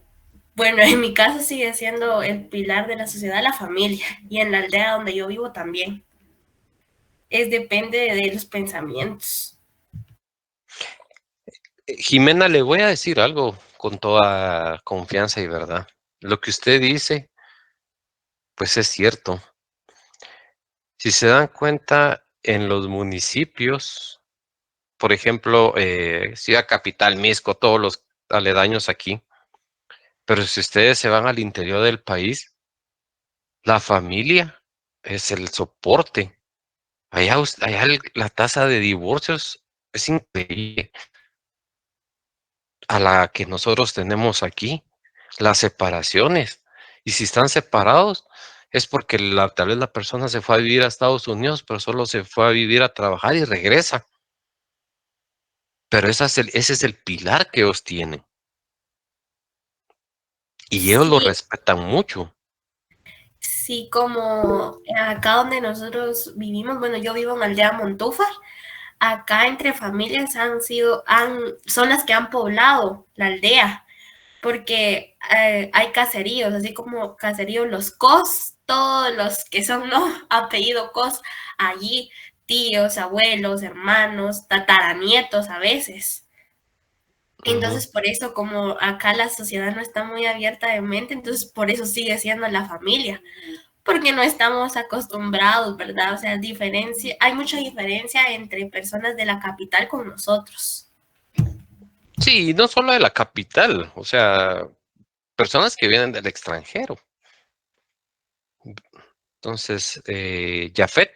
bueno, en mi caso sigue siendo el pilar de la sociedad la familia y en la aldea donde yo vivo también. Depende de los pensamientos. Jimena, le voy a decir algo con toda confianza y verdad. Lo que usted dice, pues es cierto. Si se dan cuenta, en los municipios, por ejemplo, Ciudad Capital, Misco, todos los aledaños aquí, pero si ustedes se van al interior del país, la familia es el soporte. Allá la tasa de divorcios es increíble a la que nosotros tenemos aquí, las separaciones. Y si están separados, es porque tal vez la persona se fue a vivir a Estados Unidos, pero solo se fue a vivir a trabajar y regresa. Pero ese es el pilar que ellos tienen. Y ellos lo Sí, respetan mucho. sí, como acá donde nosotros vivimos, bueno, yo vivo en Aldea Montúfar, acá entre familias son las que han poblado la aldea, porque hay caseríos, así como caseríos Los Cos, todos los que son, ¿no? Apellido Cos, allí, tíos, abuelos, hermanos, tataranietos a veces. Entonces, por eso, como acá la sociedad no está muy abierta de mente, entonces por eso sigue siendo la familia, porque no estamos acostumbrados, ¿verdad? O sea, hay mucha diferencia entre personas de la capital con nosotros. Sí, no solo de la capital, o sea, personas que vienen del extranjero. Entonces, Jafet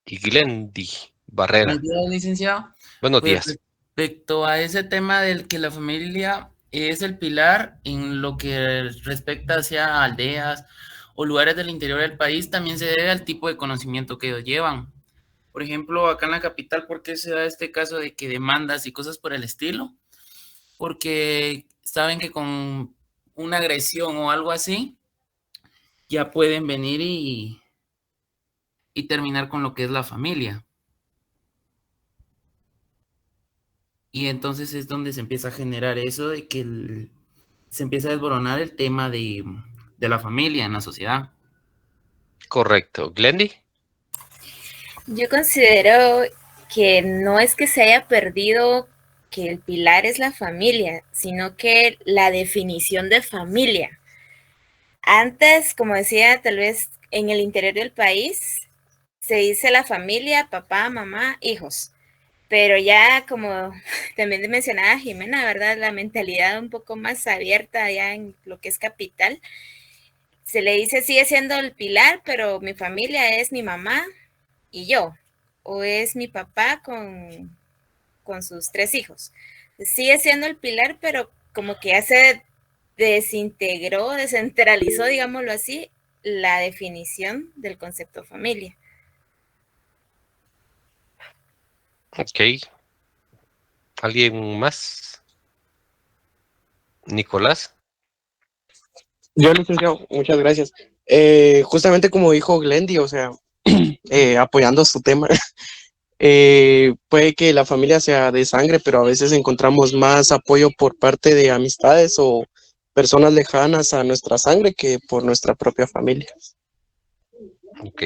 y Glendy Barrera. Buenos días, licenciado. Buenos Pues días. respecto a ese tema del que la familia es el pilar en lo que respecta hacia aldeas o lugares del interior del país, también se debe al tipo de conocimiento que ellos llevan. Por ejemplo, acá en la capital, ¿por qué se da este caso de que demandas y cosas por el estilo? Porque saben que con una agresión o algo así, ya pueden venir y terminar con lo que es la familia. Y entonces es donde se empieza a generar eso de que se empieza a desboronar el tema de la familia en la sociedad. Correcto. Glendy. Yo considero que no es que se haya perdido que el pilar es la familia, sino que la definición de familia. Antes, como decía, tal vez en el interior del país se dice la familia, papá, mamá, hijos. Pero ya como también mencionaba Jimena, ¿verdad? La mentalidad un poco más abierta ya en lo que es capital. Se le dice, sigue siendo el pilar, pero mi familia es mi mamá y yo. O es mi papá con sus 3 hijos. Sigue siendo el pilar, pero como que ya se desintegró, descentralizó, digámoslo así, la definición del concepto familia. Ok. ¿Alguien más? Nicolás. Yo, licenciado, muchas gracias. Justamente como dijo Glendy, o sea, apoyando su tema, puede que la familia sea de sangre, pero a veces encontramos más apoyo por parte de amistades o personas lejanas a nuestra sangre que por nuestra propia familia. Ok.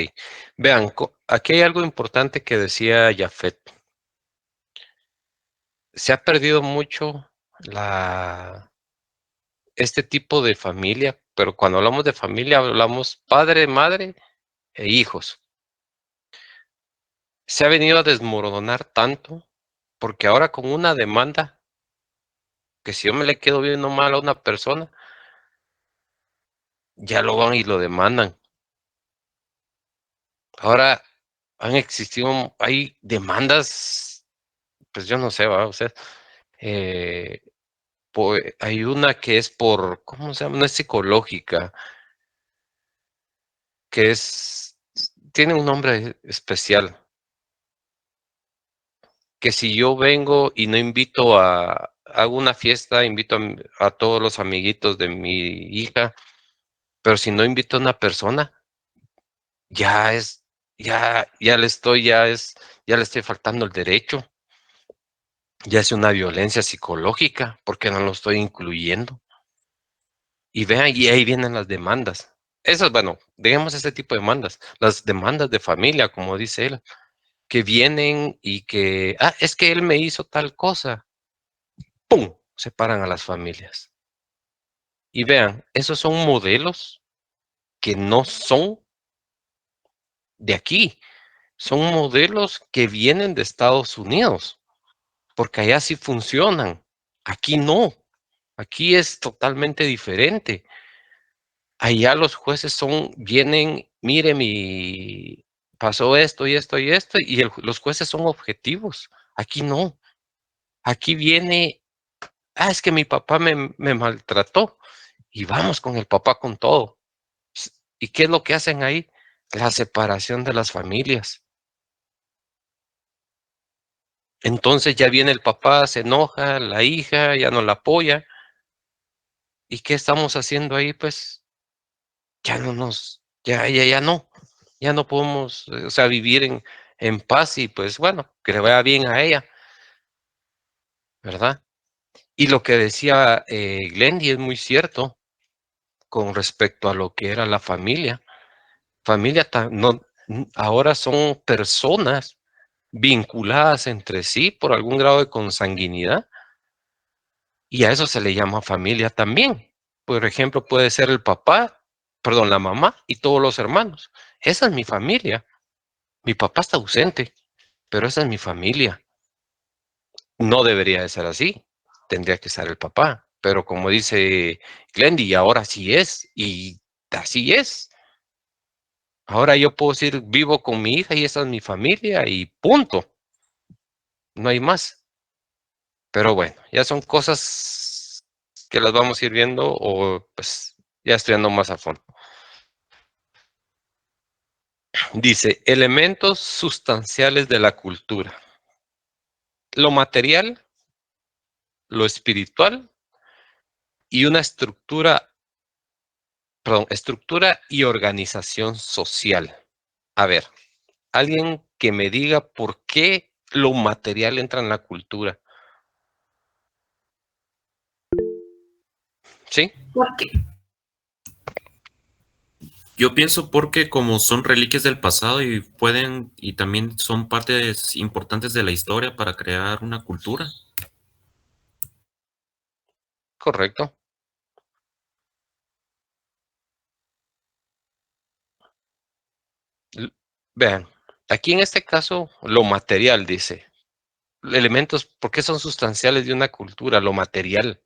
Vean, aquí hay algo importante que decía Jafet. Se ha perdido mucho este tipo de familia, pero cuando hablamos de familia hablamos padre, madre e hijos. Se ha venido a desmoronar tanto porque ahora con una demanda, que si yo me le quedo viendo mal a una persona, ya lo van y lo demandan. Ahora hay demandas, pues yo no sé, ¿va? O sea, hay una que es por, ¿cómo se llama? No es psicológica, que tiene un nombre especial, que si yo vengo y no hago una fiesta, invito a todos los amiguitos de mi hija, pero si no invito a una persona, ya le estoy faltando el derecho, ya es una violencia psicológica, porque no lo estoy incluyendo. Y vean, y ahí vienen las demandas. Esas, bueno, dejemos ese tipo de demandas, las demandas de familia, como dice él, que vienen y que, es que él me hizo tal cosa. ¡Pum! Separan a las familias. Y vean, esos son modelos que no son de aquí, son modelos que vienen de Estados Unidos, porque allá sí funcionan, aquí no, aquí es totalmente diferente. Allá los jueces vienen, mire, pasó esto y esto y esto, y los jueces son objetivos, aquí no, aquí viene, es que mi papá me maltrató, y vamos con el papá con todo. ¿Y qué es lo que hacen ahí? La separación de las familias. Entonces ya viene el papá, se enoja, la hija ya no la apoya. ¿Y qué estamos haciendo ahí? Pues ya no podemos, o sea, vivir en paz y pues bueno, que le vaya bien a ella, ¿verdad? Y lo que decía Glendy es muy cierto con respecto a lo que era la familia. Familia ahora son personas vinculadas entre sí por algún grado de consanguinidad y a eso se le llama familia también. Por ejemplo, puede ser la mamá y todos los hermanos. Esa es mi familia. Mi papá está ausente, pero esa es mi familia. No debería de ser así. Tendría que ser el papá. Pero como dice Glendy, ahora sí es y así es. Ahora yo puedo decir, vivo con mi hija y esa es mi familia y punto. No hay más. Pero bueno, ya son cosas que las vamos a ir viendo o pues ya estudiando más a fondo. Dice, elementos sustanciales de la cultura. Lo material, lo espiritual y una estructura y organización social. A ver, alguien que me diga por qué lo material entra en la cultura. ¿Sí? ¿Por qué? Yo pienso porque como son reliquias del pasado y pueden, y también son partes importantes de la historia para crear una cultura. Correcto. Vean, aquí en este caso, lo material dice. Elementos, ¿por qué son sustanciales de una cultura? Lo material.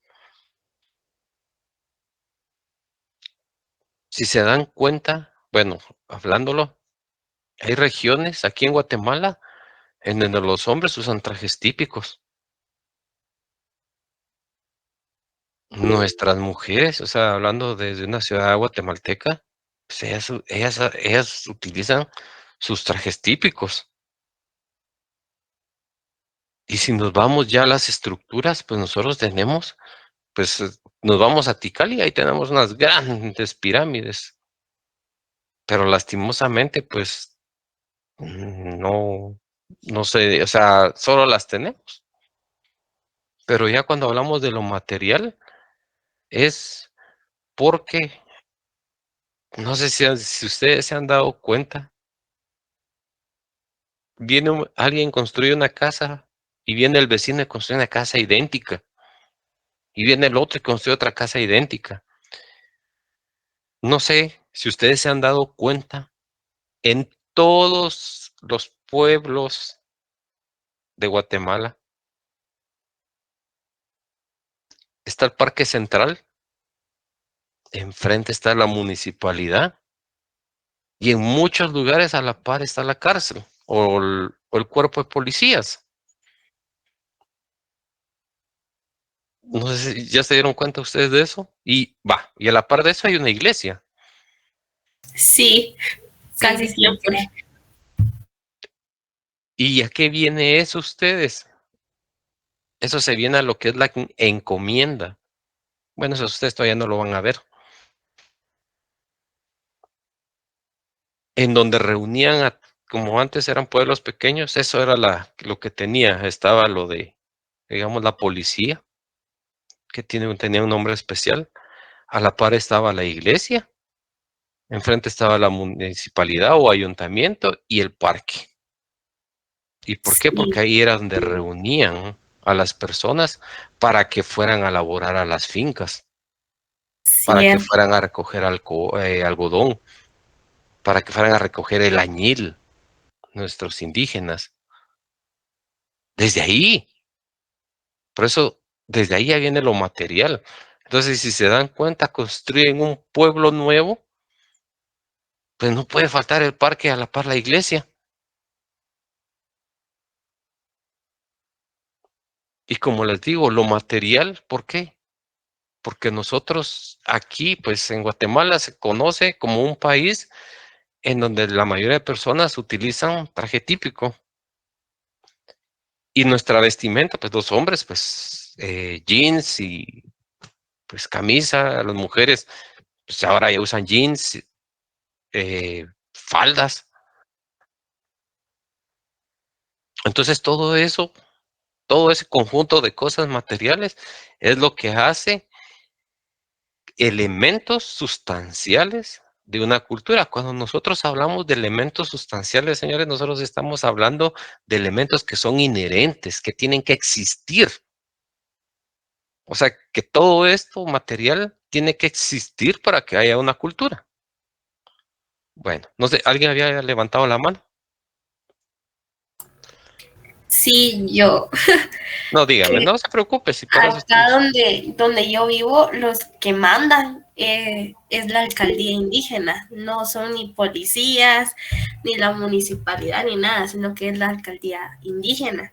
Si se dan cuenta, bueno, hablándolo, hay regiones aquí en Guatemala en donde los hombres usan trajes típicos. Nuestras mujeres, o sea, hablando desde una ciudad guatemalteca, pues ellas utilizan sus trajes típicos. Y si nos vamos ya a las estructuras, pues nosotros tenemos, pues nos vamos a Tikal y ahí tenemos unas grandes pirámides. Pero lastimosamente, pues no sé, o sea, solo las tenemos. Pero ya cuando hablamos de lo material, es porque, no sé si ustedes se han dado cuenta, viene alguien construye una casa y viene el vecino y construye una casa idéntica. Y viene el otro y construye otra casa idéntica. No sé si ustedes se han dado cuenta, en todos los pueblos de Guatemala está el Parque Central, enfrente está la municipalidad y en muchos lugares a la par está la cárcel o el cuerpo de policías. No sé si ya se dieron cuenta ustedes de eso. Y a la par de eso hay una iglesia. Sí, casi siempre. ¿Y a qué viene eso ustedes? Eso se viene a lo que es la encomienda. Bueno, eso ustedes todavía no lo van a ver. En donde reunían, como antes eran pueblos pequeños, eso era lo que tenía. Estaba lo de, digamos, la policía, que tenía un nombre especial. A la par estaba la iglesia. Enfrente estaba la municipalidad o ayuntamiento y el parque. ¿Y por qué? Porque ahí era donde reunían a las personas para que fueran a laborar a las fincas, para que fueran a recoger algodón, para que fueran a recoger el añil, nuestros indígenas. Desde ahí. Por eso, desde ahí ya viene lo material. Entonces, si se dan cuenta, construyen un pueblo nuevo, pues no puede faltar el parque a la par la iglesia. Y como les digo, lo material, ¿por qué? Porque nosotros aquí, pues en Guatemala se conoce como un país en donde la mayoría de personas utilizan traje típico. Y nuestra vestimenta, pues los hombres, pues jeans y pues camisa, las mujeres, pues ahora ya usan jeans, faldas. Entonces todo eso, todo ese conjunto de cosas materiales es lo que hace elementos sustanciales de una cultura. Cuando nosotros hablamos de elementos sustanciales, señores, nosotros estamos hablando de elementos que son inherentes, que tienen que existir. O sea, que todo esto material tiene que existir para que haya una cultura. Bueno, no sé, ¿alguien había levantado la mano? Sí, yo. No, dígame, no se preocupe. Si para eso Acá donde yo vivo, los que mandan es la alcaldía indígena. No son ni policías, ni la municipalidad, ni nada, sino que es la alcaldía indígena.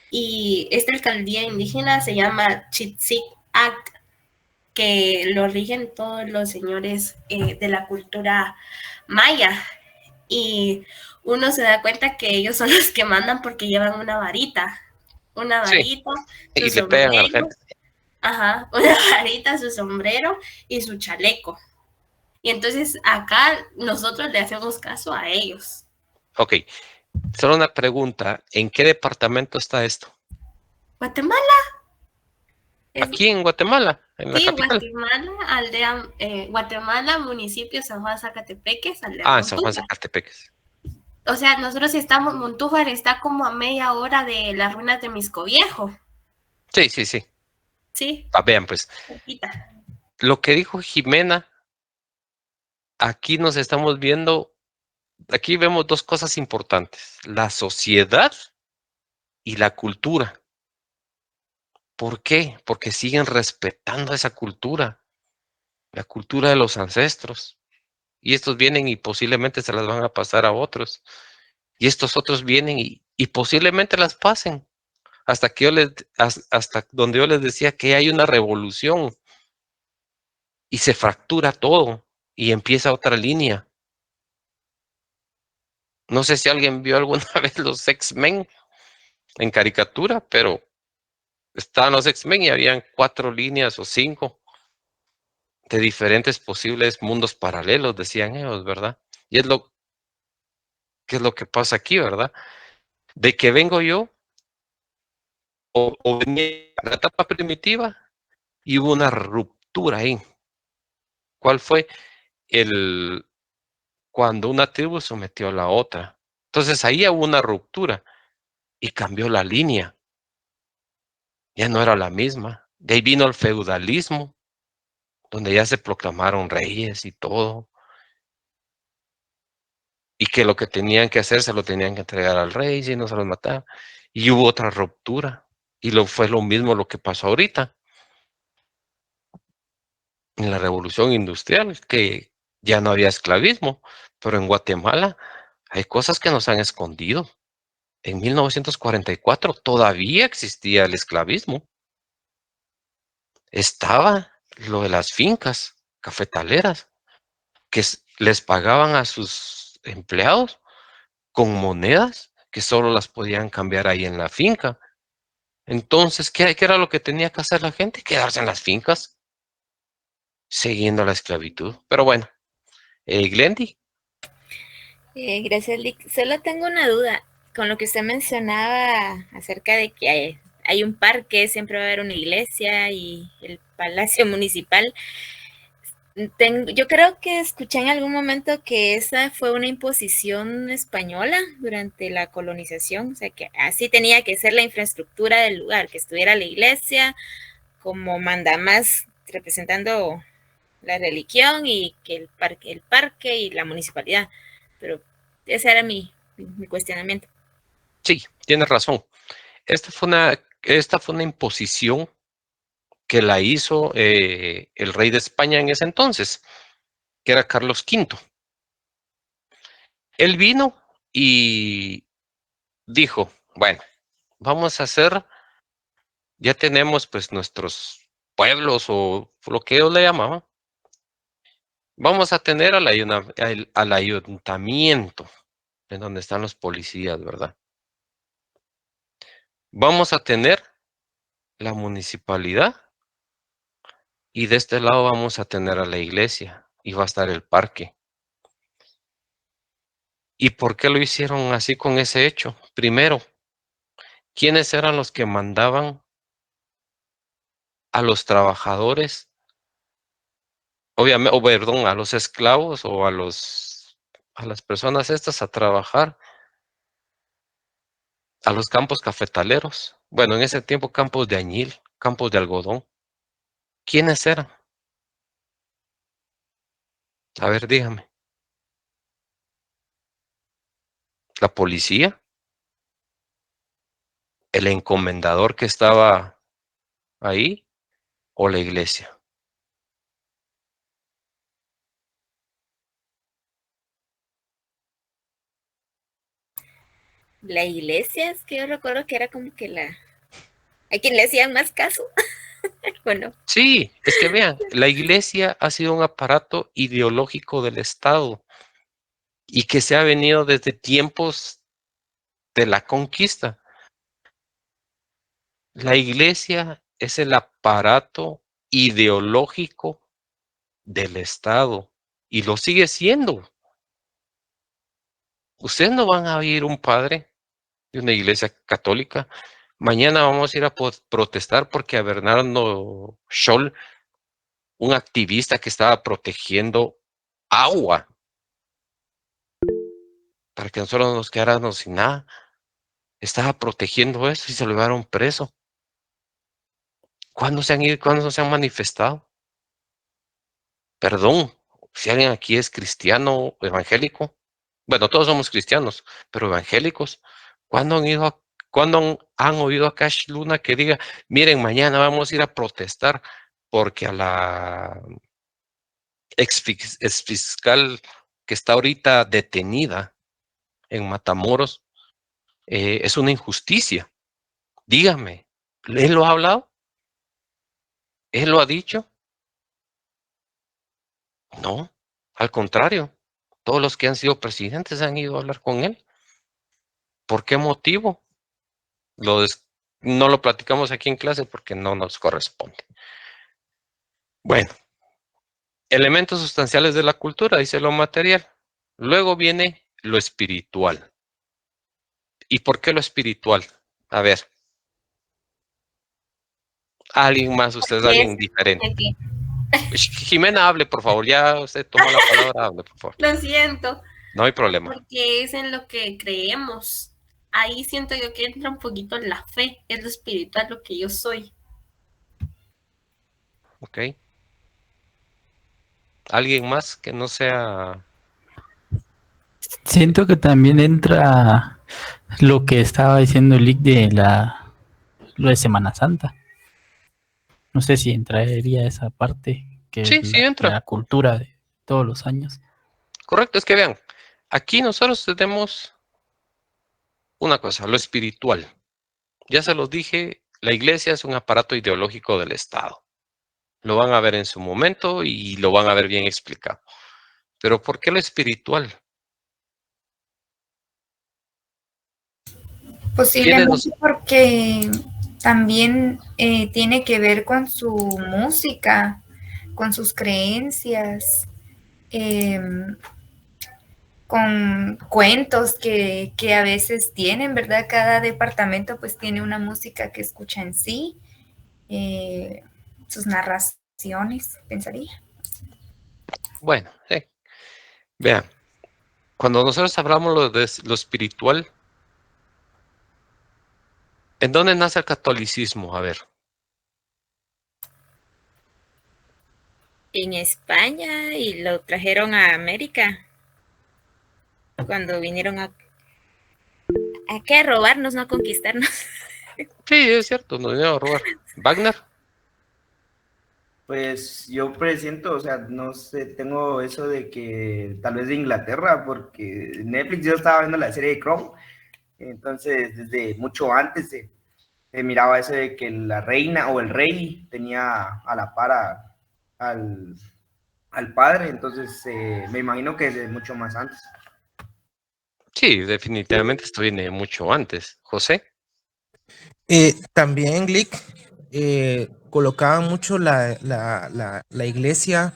Y esta alcaldía indígena se llama Chitsic Act. que lo rigen todos los señores de la cultura maya. Y uno se da cuenta que ellos son los que mandan porque llevan una varita, Sí, su y le pegan a la sombrero, gente. ajá, una varita, su sombrero y su chaleco. Y entonces acá nosotros le hacemos caso a ellos. Ok, solo una pregunta. ¿En qué departamento está esto? Guatemala. Aquí en Guatemala, en la Sí, capital. Guatemala, aldea, Guatemala, municipio San Juan Zacatepeques, aldea Ah, en San Juan Montúfar. Zacatepeques. O sea, nosotros estamos, Montúfar está como a media hora de las ruinas de Misco Viejo. Sí, sí, sí. Sí, Vean, pues, cerquita. lo que dijo Jimena, aquí nos estamos viendo, aquí vemos dos cosas importantes, la sociedad y la cultura. ¿Por qué? Porque siguen respetando esa cultura, la cultura de los ancestros. Y estos vienen y posiblemente se las van a pasar a otros. Y estos otros vienen y posiblemente las pasen. Hasta que hasta donde yo les decía que hay una revolución y se fractura todo y empieza otra línea. No sé si alguien vio alguna vez los X-Men en caricatura, pero estaban los X-Men y habían 4 líneas o 5 de diferentes posibles mundos paralelos, decían ellos, ¿verdad? Y es lo que es lo que pasa aquí, ¿verdad? De que vengo yo o venía la etapa primitiva y hubo una ruptura ahí. ¿Cuál fue? El cuando una tribu sometió a la otra. Entonces ahí hubo una ruptura y cambió la línea. Ya no era la misma. De ahí vino el feudalismo, donde ya se proclamaron reyes y todo. Y que lo que tenían que hacer se lo tenían que entregar al rey, si no se los mataban. Y hubo otra ruptura. Y fue lo mismo lo que pasó ahorita en la revolución industrial, que ya no había esclavismo. Pero en Guatemala hay cosas que nos han escondido. En 1944 todavía existía el esclavismo. Estaba lo de las fincas cafetaleras, que les pagaban a sus empleados con monedas que solo las podían cambiar ahí en la finca. Entonces, ¿qué era lo que tenía que hacer la gente? Quedarse en las fincas, siguiendo la esclavitud. Pero bueno, Glendy. Gracias, Lick. Solo tengo una duda con lo que usted mencionaba acerca de que hay un parque, siempre va a haber una iglesia y el palacio municipal. Yo creo que escuché en algún momento que esa fue una imposición española durante la colonización, o sea que así tenía que ser la infraestructura del lugar, que estuviera la iglesia como mandamás representando la religión y que el parque y la municipalidad. Pero ese era mi cuestionamiento. Sí, tienes razón. Esta fue una imposición que la hizo el rey de España en ese entonces, que era Carlos V. Él vino y dijo, bueno, vamos a hacer, ya tenemos pues nuestros pueblos o lo que ellos le llamaban, vamos a tener al ayuntamiento, en donde están los policías, ¿verdad? Vamos a tener la municipalidad y de este lado vamos a tener a la iglesia y va a estar el parque. ¿Y por qué lo hicieron así con ese hecho? Primero, ¿quiénes eran los que mandaban a los trabajadores? Obviamente, perdón, a los esclavos o a las personas estas a trabajar a los campos cafetaleros. Bueno, en ese tiempo campos de añil, campos de algodón. ¿Quiénes eran? A ver, dígame. ¿La policía? ¿El encomendador que estaba ahí? ¿O la iglesia? La iglesia, es que yo recuerdo que era como que a quien le hacían más caso. Bueno, Sí, es que vean, la iglesia ha sido un aparato ideológico del Estado y que se ha venido desde tiempos de la conquista. La iglesia es el aparato ideológico del Estado y lo sigue siendo. Ustedes no van a oír un padre de una iglesia católica. Mañana vamos a ir a protestar porque a Bernardo Scholl, un activista que estaba protegiendo agua para que nosotros no nos quedáramos sin nada, estaba protegiendo eso y se lo llevaron preso. ¿Cuándo se han ido? ¿Cuándo se han manifestado? Perdón, si alguien aquí es cristiano, evangélico, bueno, todos somos cristianos, pero evangélicos, ¿cuándo han oído a Cash Luna que diga, miren, mañana vamos a ir a protestar porque a la exfiscal que está ahorita detenida en Matamoros es una injusticia? Dígame, ¿él lo ha hablado? ¿Él lo ha dicho? No, al contrario, todos los que han sido presidentes han ido a hablar con él. ¿Por qué motivo? No lo platicamos aquí en clase porque no nos corresponde. Bueno, elementos sustanciales de la cultura, dice lo material. Luego viene lo espiritual. ¿Y por qué lo espiritual? A ver, alguien más, usted es alguien diferente. Jimena, hable, por favor. Ya usted tomó la palabra, hable, por favor. Lo siento. No hay problema. Porque es en lo que creemos. Ahí siento yo que entra un poquito la fe, es lo espiritual, lo que yo soy. Ok. ¿Alguien más que no sea? Siento que también entra lo que estaba diciendo Lick de lo de Semana Santa. No sé si entraría esa parte que Sí, es sí entra. la cultura de todos los años. Correcto, es que vean, aquí nosotros tenemos una cosa, lo espiritual. Ya se los dije, la iglesia es un aparato ideológico del Estado. Lo van a ver en su momento y lo van a ver bien explicado. Pero ¿por qué lo espiritual? Posiblemente porque también tiene que ver con su música, con sus creencias, con cuentos que a veces tienen, ¿verdad? Cada departamento pues tiene una música que escucha en sí, sus narraciones, pensaría. Bueno, vean, cuando nosotros hablamos de lo espiritual, ¿en dónde nace el catolicismo? A ver. en España y lo trajeron a América cuando vinieron a qué, a robarnos, no a conquistarnos. Sí, es cierto, nos vinieron a robar. ¿Wagner? Pues yo presiento, o sea, no sé, tengo eso de que tal vez de Inglaterra, porque Netflix yo estaba viendo la serie de Crown, entonces desde mucho antes se miraba eso de que la reina o el rey tenía a la par al padre, entonces me imagino que desde mucho más antes. Sí, definitivamente esto viene mucho antes. ¿José? También, Glick, colocaban mucho la iglesia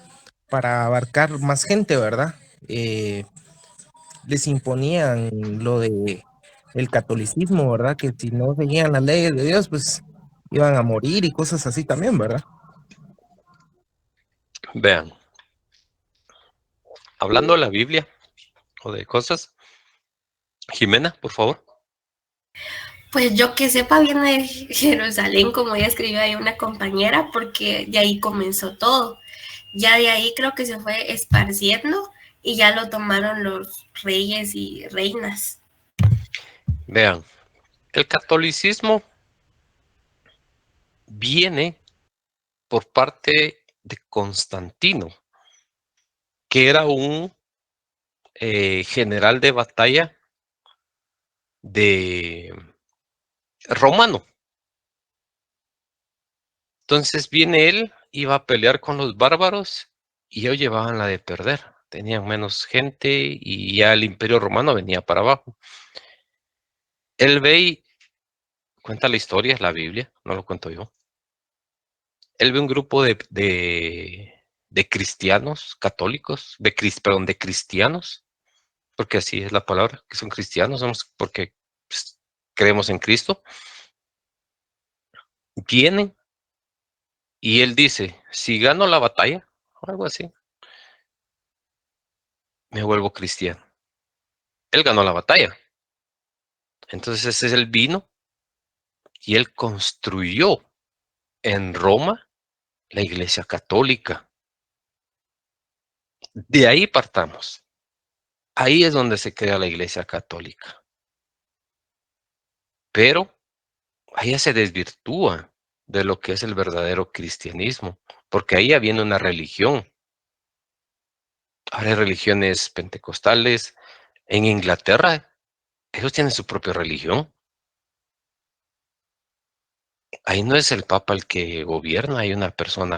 para abarcar más gente, ¿verdad? Les imponían lo de el catolicismo, ¿verdad? Que si no seguían las leyes de Dios, pues iban a morir y cosas así también, ¿verdad? Vean, hablando de la Biblia o de cosas, Jimena, por favor. Pues yo que sepa, viene de Jerusalén, como ella escribió ahí una compañera, porque de ahí comenzó todo. Ya de ahí creo que se fue esparciendo y ya lo tomaron los reyes y reinas. Vean, el catolicismo viene por parte de Constantino, que era un general de batalla de romano. Entonces viene él, iba a pelear con los bárbaros y ellos llevaban la de perder. Tenían menos gente y ya el Imperio Romano venía para abajo. Él ve y cuenta la historia, es la Biblia, no lo cuento yo. Él ve un grupo de cristianos católicos, perdón, de cristianos, porque así es la palabra, que son cristianos, somos porque pues, creemos en Cristo. Vienen y él dice, si gano la batalla, o algo así, me vuelvo cristiano. Él ganó la batalla. Entonces ese es el vino y él construyó en Roma la Iglesia Católica. De ahí partamos. Ahí es donde se crea la Iglesia Católica. Pero ahí ya se desvirtúa de lo que es el verdadero cristianismo, porque ahí ya viene una religión. Ahora hay religiones pentecostales. En Inglaterra, ellos tienen su propia religión. Ahí no es el Papa el que gobierna, hay una persona